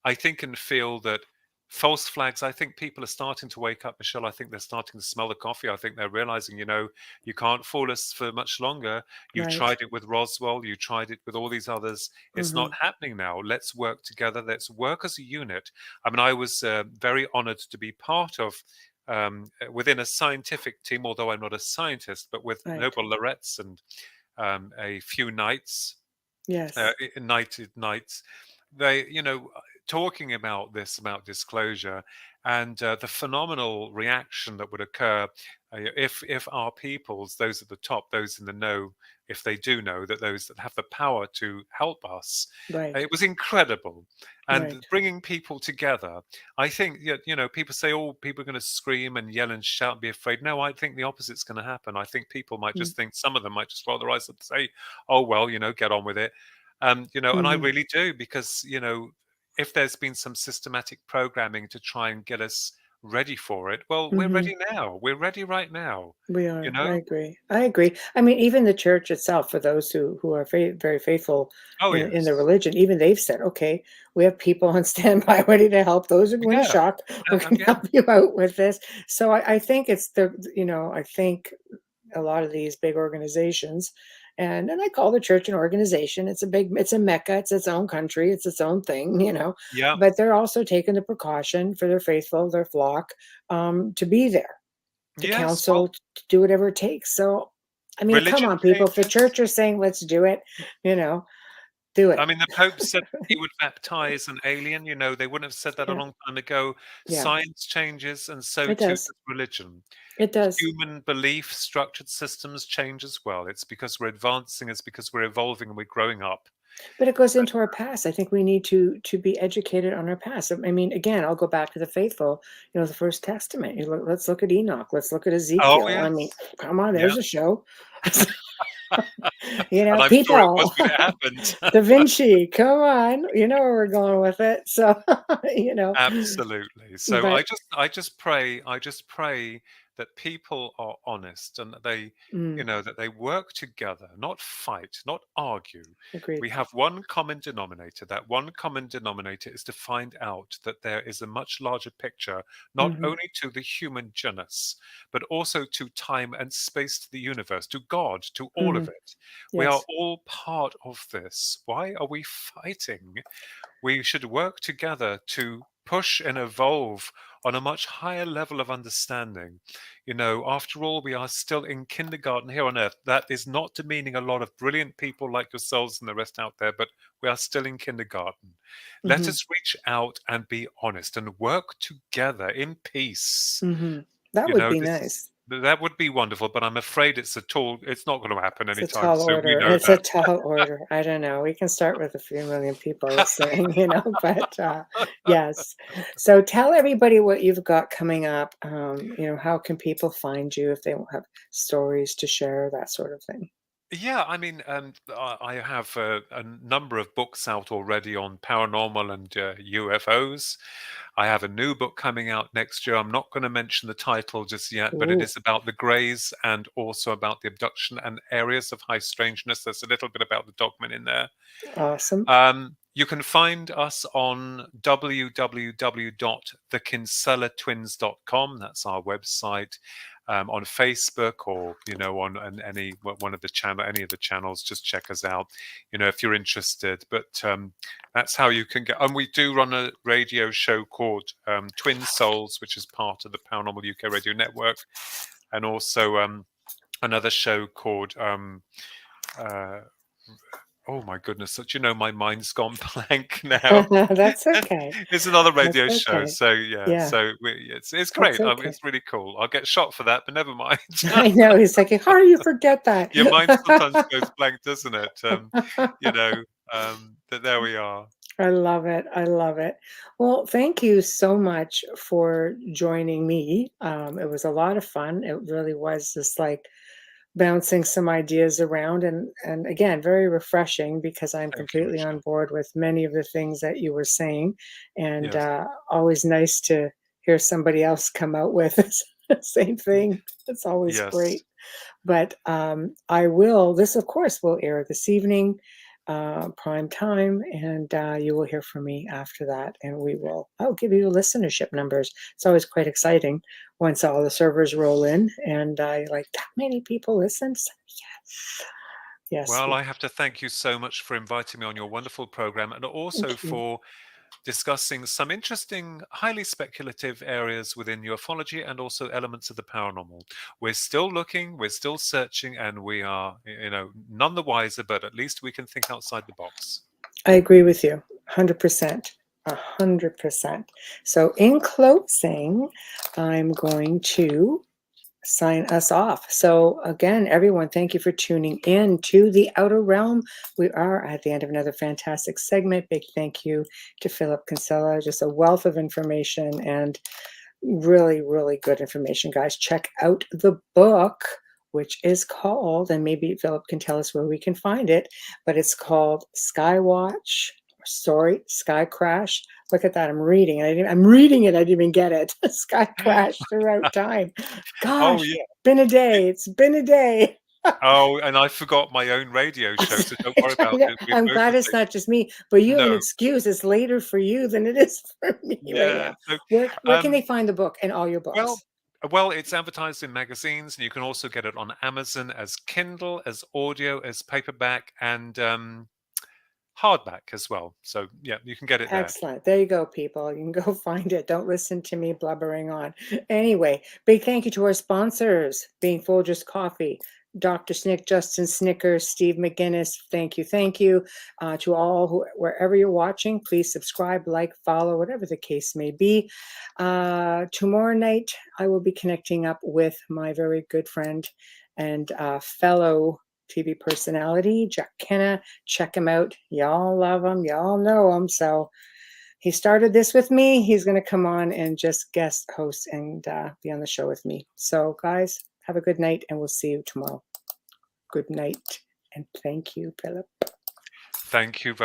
I think and feel that false flags. I think people are starting to wake up, Michelle. I think they're starting to smell the coffee. I think they're realizing, you can't fool us for much longer. You Right. tried it with Roswell. You tried it with all these others. It's not Mhm. happening now. Let's work together. Let's work as a unit. I mean, I was very honored to be part of within a scientific team, although I'm not a scientist, but with Right. Nobel laureates and a few knights, Yes. knighted knights. They, talking about this, about disclosure, and the phenomenal reaction that would occur if our peoples, those at the top, those in the know, if they do know that those that have the power to help us, Right. it was incredible. And Right. bringing people together, I think, people say, oh, people are going to scream and yell and shout and be afraid. No, I think the opposite's going to happen. I think people might Mm. just think, some of them might just roll their eyes up and say, oh well, get on with it. And I Mhm. really do, because if there's been some systematic programming to try and get us ready for it, well, we're Mhm. ready now. We're ready right now. We You are. I know? agree. I agree. I mean, even the church itself, for those who are very faithful Oh in the yes, religion, even they've said, "Okay, we have people on standby ready to help. Those who are going to yeah, shock, we're going to yeah, help you out with this." So I think it's I think a lot of these big organizations, and I call the church an organization. It's a mecca. It's its own country. It's its own thing. yeah, But they're also taking the precaution for their faithful, their flock, to be there, to yes. Well, counsel, to do whatever it takes. So, I mean, come religion on, people. If the changes. church are saying, let's do it, do I it. mean, the Pope said he would baptize an alien. They wouldn't have said that a Yeah. long time ago. Yeah. Science changes, and so It too does does. religion. It does. Human belief, structured systems change as well. It's because we're advancing, it's because we're evolving and we're growing up. But it goes into our past. I think we need to be educated on our past. I mean, again, I'll go back to the faithful, the First Testament. Let's look at Enoch. Let's look at Oh, Ezekiel. I mean, yes. come on, Yeah. there's a show. And I'm sure it was People, when it happened. Da Vinci, come on, you know where we're going with it. So, Absolutely. So but I just pray that people are honest and that mm, that they work together, not fight, not argue. agreed. We have one common denominator. That one common denominator is to find out that there is a much larger picture, not Hmm. only to the human genus, but also to time and space, to the universe, to God, to all Hmm. of it. We are Yes. all part of this. Why are we fighting? We should work together to push and evolve on a much higher level of understanding. After all, we are still in kindergarten here on Earth. That is not demeaning a lot of brilliant people like yourselves and the rest out there, but we are still in kindergarten. Let Hmm. us reach out and be honest and work together in peace. Hmm. That would be This nice. that would be wonderful, but I'm afraid it's not going to happen It's a anytime tall soon. We order. know It's a that. tall order. I don't know. We can start with a few million people listening, but yes. So tell everybody what you've got coming up. How can people find you if they have stories to share, that sort of thing? Yeah, I mean, I have a number of books out already on paranormal and UFOs. I have a new book coming out next year. I'm not going to mention the title just yet, but it Ooh, is about the Greys and also about the abduction and areas of high strangeness. There's a little bit about the dogman in there. awesome. You can find us on www.thekinsellatwins.com. That's our website. On Facebook or on any one of the any of the channels, just check us out. If you're interested. But that's how you can get. And we do run a radio show called Twin Souls, which is part of the Paranormal UK Radio Network, and also another show called. Oh my goodness! My mind's gone blank now. That's okay. It's another That's radio show, okay. so yeah, Yeah, it's that's great. okay. It's really cool. I'll get shot for that, but never mind. I know. He's like, how do you forget that? Your mind sometimes goes blank, doesn't it? You know, but there we are. I love it. I love it. Well, thank you so much for joining me. It was a lot of fun. It really was just like bouncing some ideas around and again, very refreshing because I'm Thank you, completely on Michelle. board with many of the things that you were saying. And Yes, always nice to hear somebody else come out with the same thing. It's always yes. great. But this of course will air this evening, prime time, and you will hear from me after that. And I'll give you listenership numbers. It's always quite exciting once all the servers roll in and like that many people listen. So, yes. Yes. Well, I have to thank you so much for inviting me on your wonderful program, and also Thank you. for discussing some interesting, highly speculative areas within ufology and also elements of the paranormal. We're still looking, we're still searching, and we are, none the wiser, but at least we can think outside the box. I agree with you 100%. 100%. So in closing, I'm going to sign us off. So again, everyone, thank you for tuning in to The Outer Realm. We are at the end of another fantastic segment. Big thank you to Philip Kinsella. Just a wealth of information and really, really good information, guys. Check out the book, which is called, and maybe Philip can tell us where we can find it, but it's called Sky Crash. Look at that. I'm reading it. I'm reading it. I didn't even get it. Sky Crash throughout time. Oh, Gosh, yeah. been a day. It's been a day. Oh, and I forgot my own radio show, so don't worry about it. We're I'm both glad the it's same. not just me, but you have an No, excuse. It's later for you than it is for me right yeah. now. So, Where can they find the book and all your well, books? it's advertised in magazines, and you can also get it on Amazon as Kindle, as audio, as paperback, and hardback as well. So yeah, you can get it there. Excellent. There you go, people. You can go find it. Don't listen to me blubbering on. Anyway, big thank you to our sponsors, being Folgers Coffee, Dr. Snick, Justin Snickers, Steve McGinnis. Thank you. Thank you to all who, wherever you're watching, please subscribe, like, follow, whatever the case may be. Tomorrow night, I will be connecting up with my very good friend and fellow TV personality, Jack Kenna. Check him out. Y'all love him. Y'all know him. So he started this with me. He's going to come on and just guest host and be on the show with me. So guys, have a good night and we'll see you tomorrow. Good night. And thank you, Philip. Thank you very